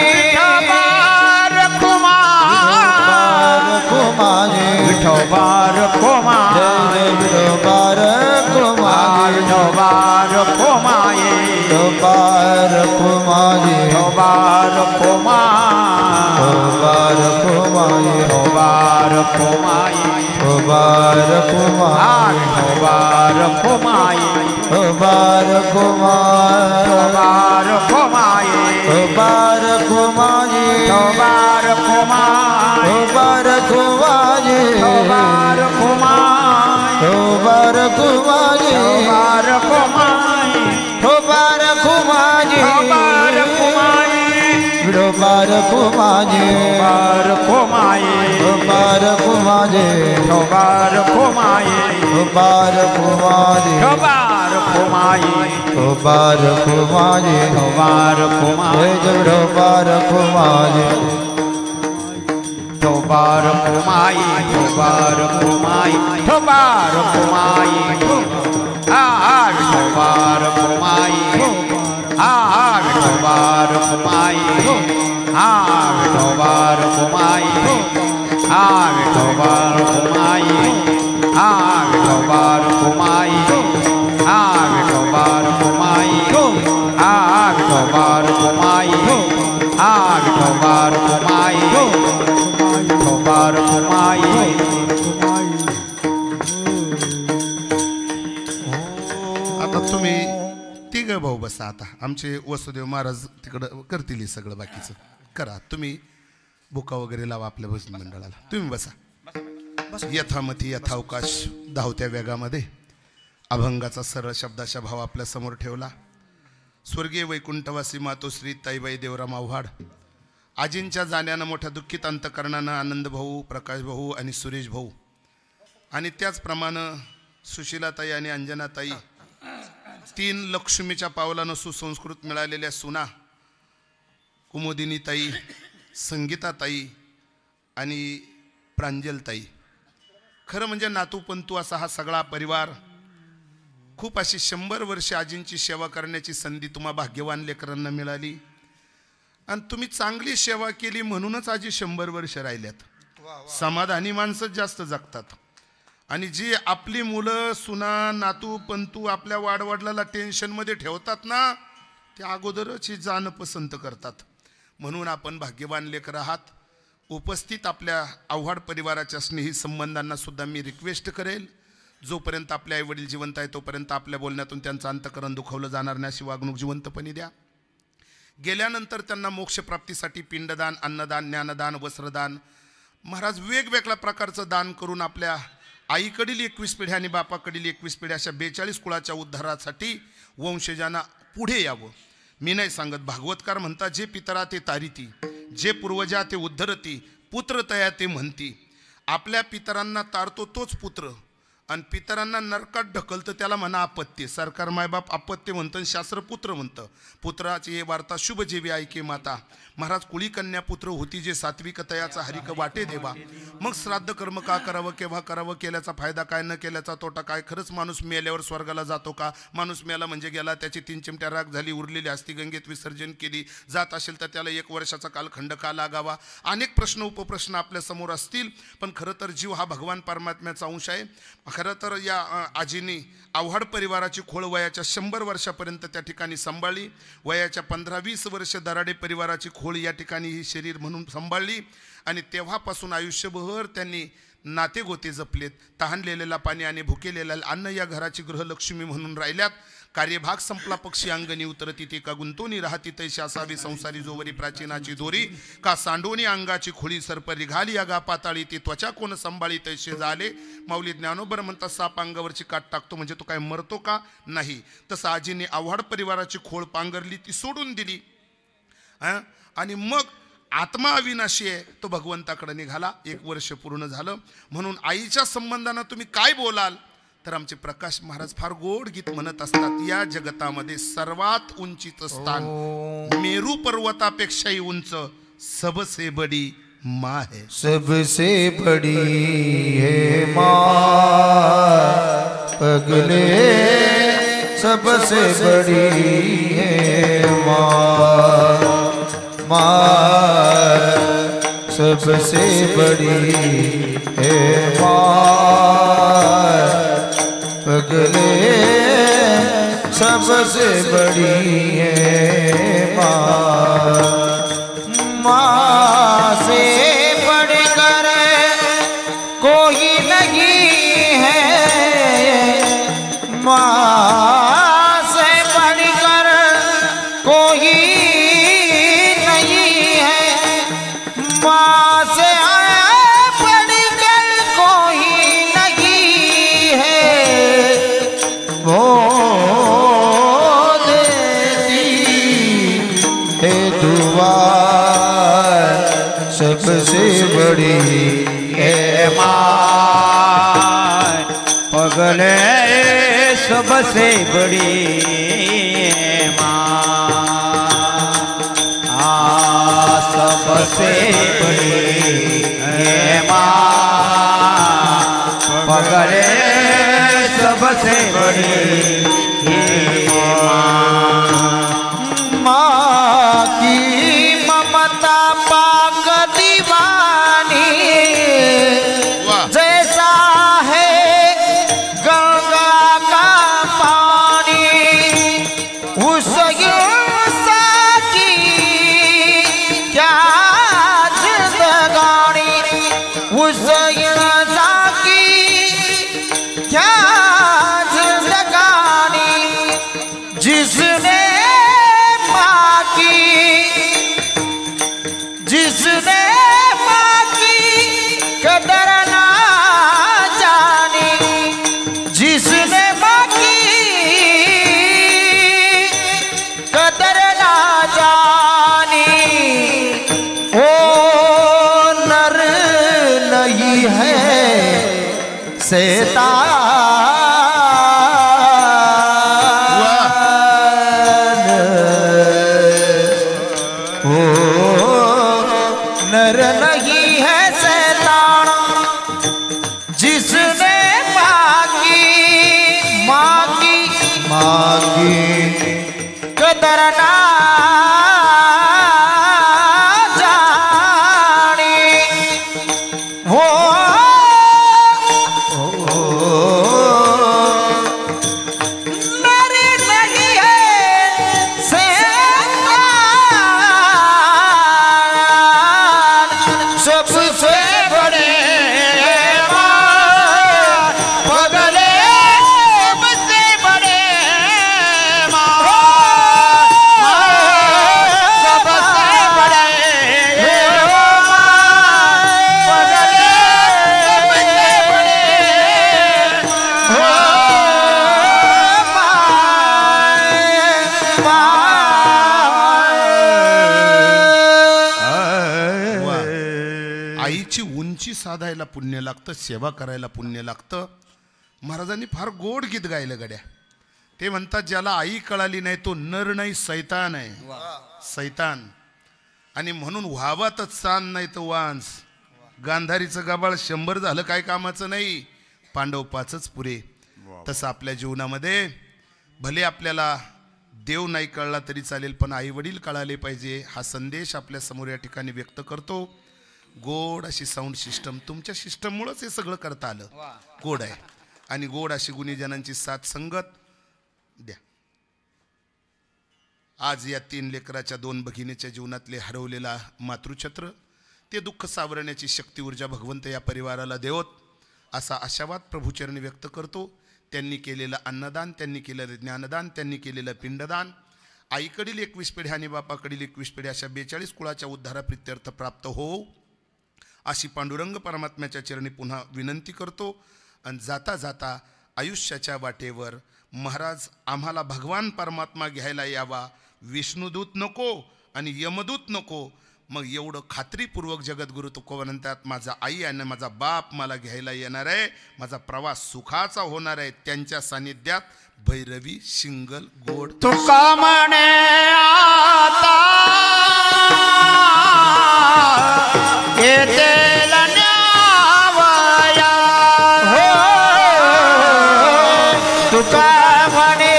खोमाये बार कुमारी बार खोमा बार कुमारी बार खोमाये बार कुमारी बार खोमाये बार कुमार बार खोमाये बार कुमारी बार खोमाये बार कुमारी बार खोमाये बार कुमारी बार खोमाये बार कुमारी बार खोमाये बार कुमारी बार खोमाये बार कुमारी बार खोमाये बार कुमारी बार खोमाये बार कुमारी बार खोमाये जड़ो बार कुमारी बार खोमाये बार खोमाये बार खोमाये बार खोमाये बार खोमाये बार खोमाये बार खोमाये बार खोमाये बार खोमाये बार खोमाये बार खोमाये बार खोमाये आता तुम्ही तिघ भाऊ बसा. आता आमचे वसुदेव महाराज तिकडं करतील हे सगळं बाकीचं. करा तुम्ही बुका वगैरे लावा आपल्या भजन मंडळाला. तुम्ही बसा. यथामती यथावकाश धावत्या वेगामध्ये अभंगाचा सरळ शब्दाच्या भाव आपल्या समोर ठेवला. स्वर्गीय वैकुंठवासी मातोश्री ताईबाई देवराम आव्हाड आजींच्या जाण्यानं मोठ्या दुःखित अंतकरणानं आनंद भाऊ, प्रकाश भाऊ आणि सुरेश भाऊ आणि त्याचप्रमाणे सुशीलाताई आणि अंजनाताई, तीन लक्ष्मीच्या पावलानं सुसंस्कृत मिळालेल्या सुना कुमुदिनीताई, संगीताताई आणि प्रांजलताई. खरं म्हणजे नातूपंतू असा हा सगळा परिवार. खूप अशी 100 वर्ष आजींची सेवा करण्याची संधी तुम्हा भाग्यवान लेकरांना मिळाली आणि तुम्ही चांगली सेवा केली म्हणूनच आजी 100 वर्ष राहिल्यात. समाधानी माणसंच जास्त जगतात आणि जी आपली मुलं सुना नातू पंतू आपल्या वाडवडिलाला टेन्शनमध्ये ठेवतात ना, ते अगोदरच ही जाणं पसंत करतात. म्हणून आपण भाग्यवान लेकर आहात. उपस्थित आपल्या आव्हाड परिवाराच्या स्नेही संबंधांना सुद्धा मी रिक्वेस्ट करेल, जोपर्यंत आपले आई वडील जिवंत आहे तोपर्यंत आपल्या बोलण्यातून त्यांचं अंतकरण दुखवलं जाणार नाही अशी वागणूक जिवंतपणे द्या. गेल्यानंतर त्यांना मोक्षप्राप्तीसाठी पिंडदान, अन्नदान, ज्ञानदान, वस्त्रदान, महाराज वेगवेगळ्या प्रकारचं दान करून आपल्या आईकडील 21 पिढ्या आणि बापाकडील 21 पिढ्या अशा 42 कुळाच्या उद्धारासाठी वंशजांना पुढे यावं. मी नाही सांगत, भागवतकार म्हणतात, जे पितरा ते तारिती, जे पूर्वजा ते उद्धरती, पुत्र तया ते म्हणती. आपल्या पितरांना तारतो तोच पुत्र आणि पितरांना नरकात ढकलतं त्याला म्हणा अपत्य. सरकार मायबाप अपत्य म्हणतं, शास्त्र पुत्र म्हणतं. पुत्राची हे वार्ता शुभ जेवी ऐके माता. महाराज कुळी कन्या पुत्र होती जे सात्विक तयाचा हरिक वाटे देवा. मग श्राद्ध कर्म का करावं, केव्हा करावं, केल्याचा फायदा काय, न केल्याचा तोटा काय. खरंच माणूस मेल्यावर स्वर्गाला जातो का? माणूस मेला म्हणजे गेला, त्याची 3 चिमट्या राग झाली, उरलेली अस्थी गंगेत विसर्जन केली. जात असेल तर त्याला 1 वर्षाचा कालखंड का लागावा. अनेक प्रश्न उपप्रश्न आपल्या समोर असतील, पण खरं तर जीव हा भगवान परमात्म्याचा अंश आहे. खरं तर या आजींनी आव्हाड परिवाराची खोळ वयाच्या 100 वर्षापर्यंत त्या ठिकाणी सांभाळली. वयाच्या 15-20 वर्ष दराडे परिवाराची खोळ या ठिकाणी ही शरीर म्हणून सांभाळली आणि तेव्हापासून आयुष्यभर त्यांनी नातेगोते जपलेत. तहानलेलेला पाणी आणि भुकेलेला अन्न या घराची गृहलक्ष्मी म्हणून राहिल्यात. कार्यभाग संपला पक्षी अंगणी उतरती ते का गुंतोनी राहती तैशी असावी संसारी जोवरी प्राचीनाची दोरी. का सांडोनी अंगाची खोळी सरपरी घाली अगा पाताळी ती त्वचा कोण संभाळी तैसे झाले. माऊली ज्ञानोबर म्हणतात, साप अंगावरची काट टाकतो म्हणजे तो काय मरतो का? नाही. तसं आजीने आव्हाड परिवाराची खोळ पांघरली, ती सोडून दिली आणि मग आत्मा अविनाशी आहे तो भगवंताकडे निघाला. 1 वर्ष पूर्ण झालं. म्हणून आईच्या संबंधानं तुम्ही काय बोलाल तर आमचे प्रकाश महाराज फार गोड गीत म्हणत असतात, या जगतामध्ये सर्वात उंचीचं स्थान मेरू पर्वतापेक्षाही उंच सबसे बडी माँ है. सबसे बड़ी है माँ पगले, सबसे बड़ी है माँ. माँ सबसे बड़ी है माँ पगले, सब सबसे बड़ी है माँ। माँ से बढ़कर कोई नहीं है, माँ से बढ़कर कोई नहीं है, माँ से बढ़कर कोई नहीं है। वो देती है दुआ सबसे बड़ी है माँ। पगले सबसे बड़ी माँ, सबसे बड़ी माँ। पगले सबसे बड़ी माँ की ममता पाक दीवानी वाह जैसा है गंगा का पानी, उस इंसान की क्या जिंदगानी, उस इंसान की क्या जिंदगानी, जिसने माँ की कदर ना जानी, जिसने माँ की कदर ना जानी, वो नर नहीं है शैतान। ओ नर नहीं है शैतान, जिसने माँ की कदर ना जानी, वो नर नहीं है शैतान। सबसे बड़े माँ, पगले सबसे बड़े माँ, सबसे बड़े माँ, पगले सबसे बड़े आईची उंची साधायला पुण्य लागतं, सेवा करायला पुण्य लागतं. महाराजांनी फार गोड गीत गायलं गड्या. ते म्हणतात ज्याला आई कळाली नाही तो नर नाही सैतान आहे, सैतान. आणि म्हणून व्हावातच सान नाही तर वांस. गांधारीचं गबाळ 100 झालं काय कामाचं नाही, पांडव 5च पुरे. तसं आपल्या जीवनामध्ये भले आपल्याला देव नाही कळला तरी चालेल, पण आई वडील कळाले पाहिजे. हा संदेश आपल्या समोर या ठिकाणी व्यक्त करतो. गोड अशी साऊंड सिस्टम, तुमच्या सिस्टममुळेच हे सगळं करता आलं. गोड आहे आणि गोड अशी गुणीजनांची साथ संगत द्या. आज या 3 लेकराच्या 2 भगिनीच्या जीवनातले हरवलेला मातृछत्र, ते दुःख सावरण्याची शक्ती ऊर्जा भगवंत या परिवाराला देवत, असा आशावाद प्रभूचरणी व्यक्त करतो. त्यांनी केलेलं अन्नदान, त्यांनी केलेलं ज्ञानदान, त्यांनी केलेलं पिंडदान, आईकडील 21 पिढ्या आणि बापाकडील 21 पिढ्या अशा 42 कुळाच्या उद्धाराप्रित्यर्थ प्राप्त हो, अशी पांडुरंग परमात्म्याच्या चरणी पुन्हा विनंती करतो. आणि जाता जाता आयुष्याच्या वाटेवर महाराज आम्हाला भगवान परमात्मा घ्यायला यावा, विष्णुदूत नको आणि यमदूत नको. मग एवढं खात्रीपूर्वक जगद्गुरु तुकोबा म्हणतात, माझा आई आणि माझा बाप मला घ्यायला येणार आहे, माझा प्रवास सुखाचा होणार आहे. त्यांच्या सानिध्यात भैरवी शिंगल गोड तुका म्हणे आता येतेल न्यावया, तुका म्हणे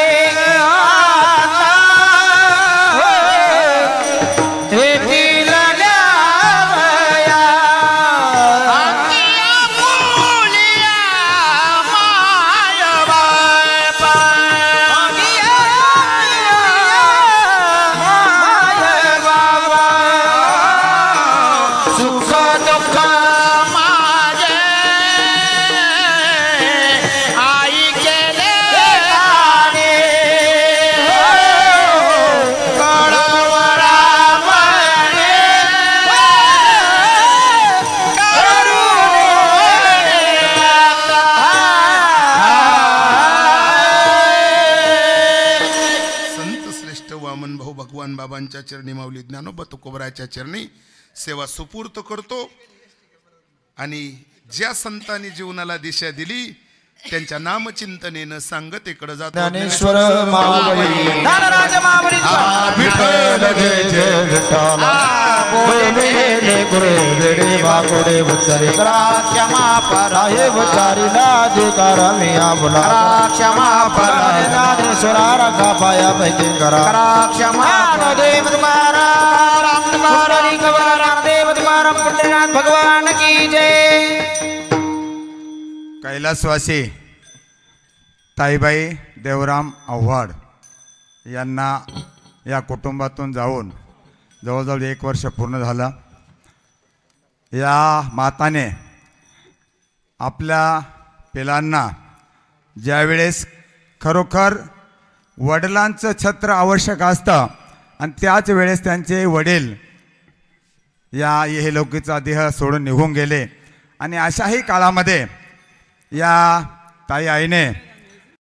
बाबांच्या चरणी माऊली ज्ञानोबा तुकोबराच्या चरणी सेवा सुपूर्त करतो आणि ज्या संतांनी जीवनाला दिशा दिली त्यांच्या नामचिंतनेनं सांगतेकडे जातो ज्ञानेश्वर माऊली ज्ञानराज माऊली विठ्ठल जय जय विठ्ठल बोले गुरे वेडे वाकोडे उच्चारे करा क्षमा राहे उच्चारीला अधिकार मी आमुला क्षमा ज्ञानेश्वरा रखा पाया पैकी करा क्षमा देव तुम्हारा राम तुम्हारा रामदेव तुम्हारा पुण्यनाथ भगवान की जय। कैलासवासी ताईबाई देवराम आव्हाड यांना या कुटुंबातून जाऊन जवळजवळ 1 वर्ष पूर्ण झालं। या माताने आपल्या पिलांना ज्यावेळेस खरोखर वडिलांचं छत्र आवश्यक असतं आणि त्याच वेळेस त्यांचे वडील या इहलौकीचा देह सोडून निघून गेले आणि अशाही काळामध्ये या ताई आईने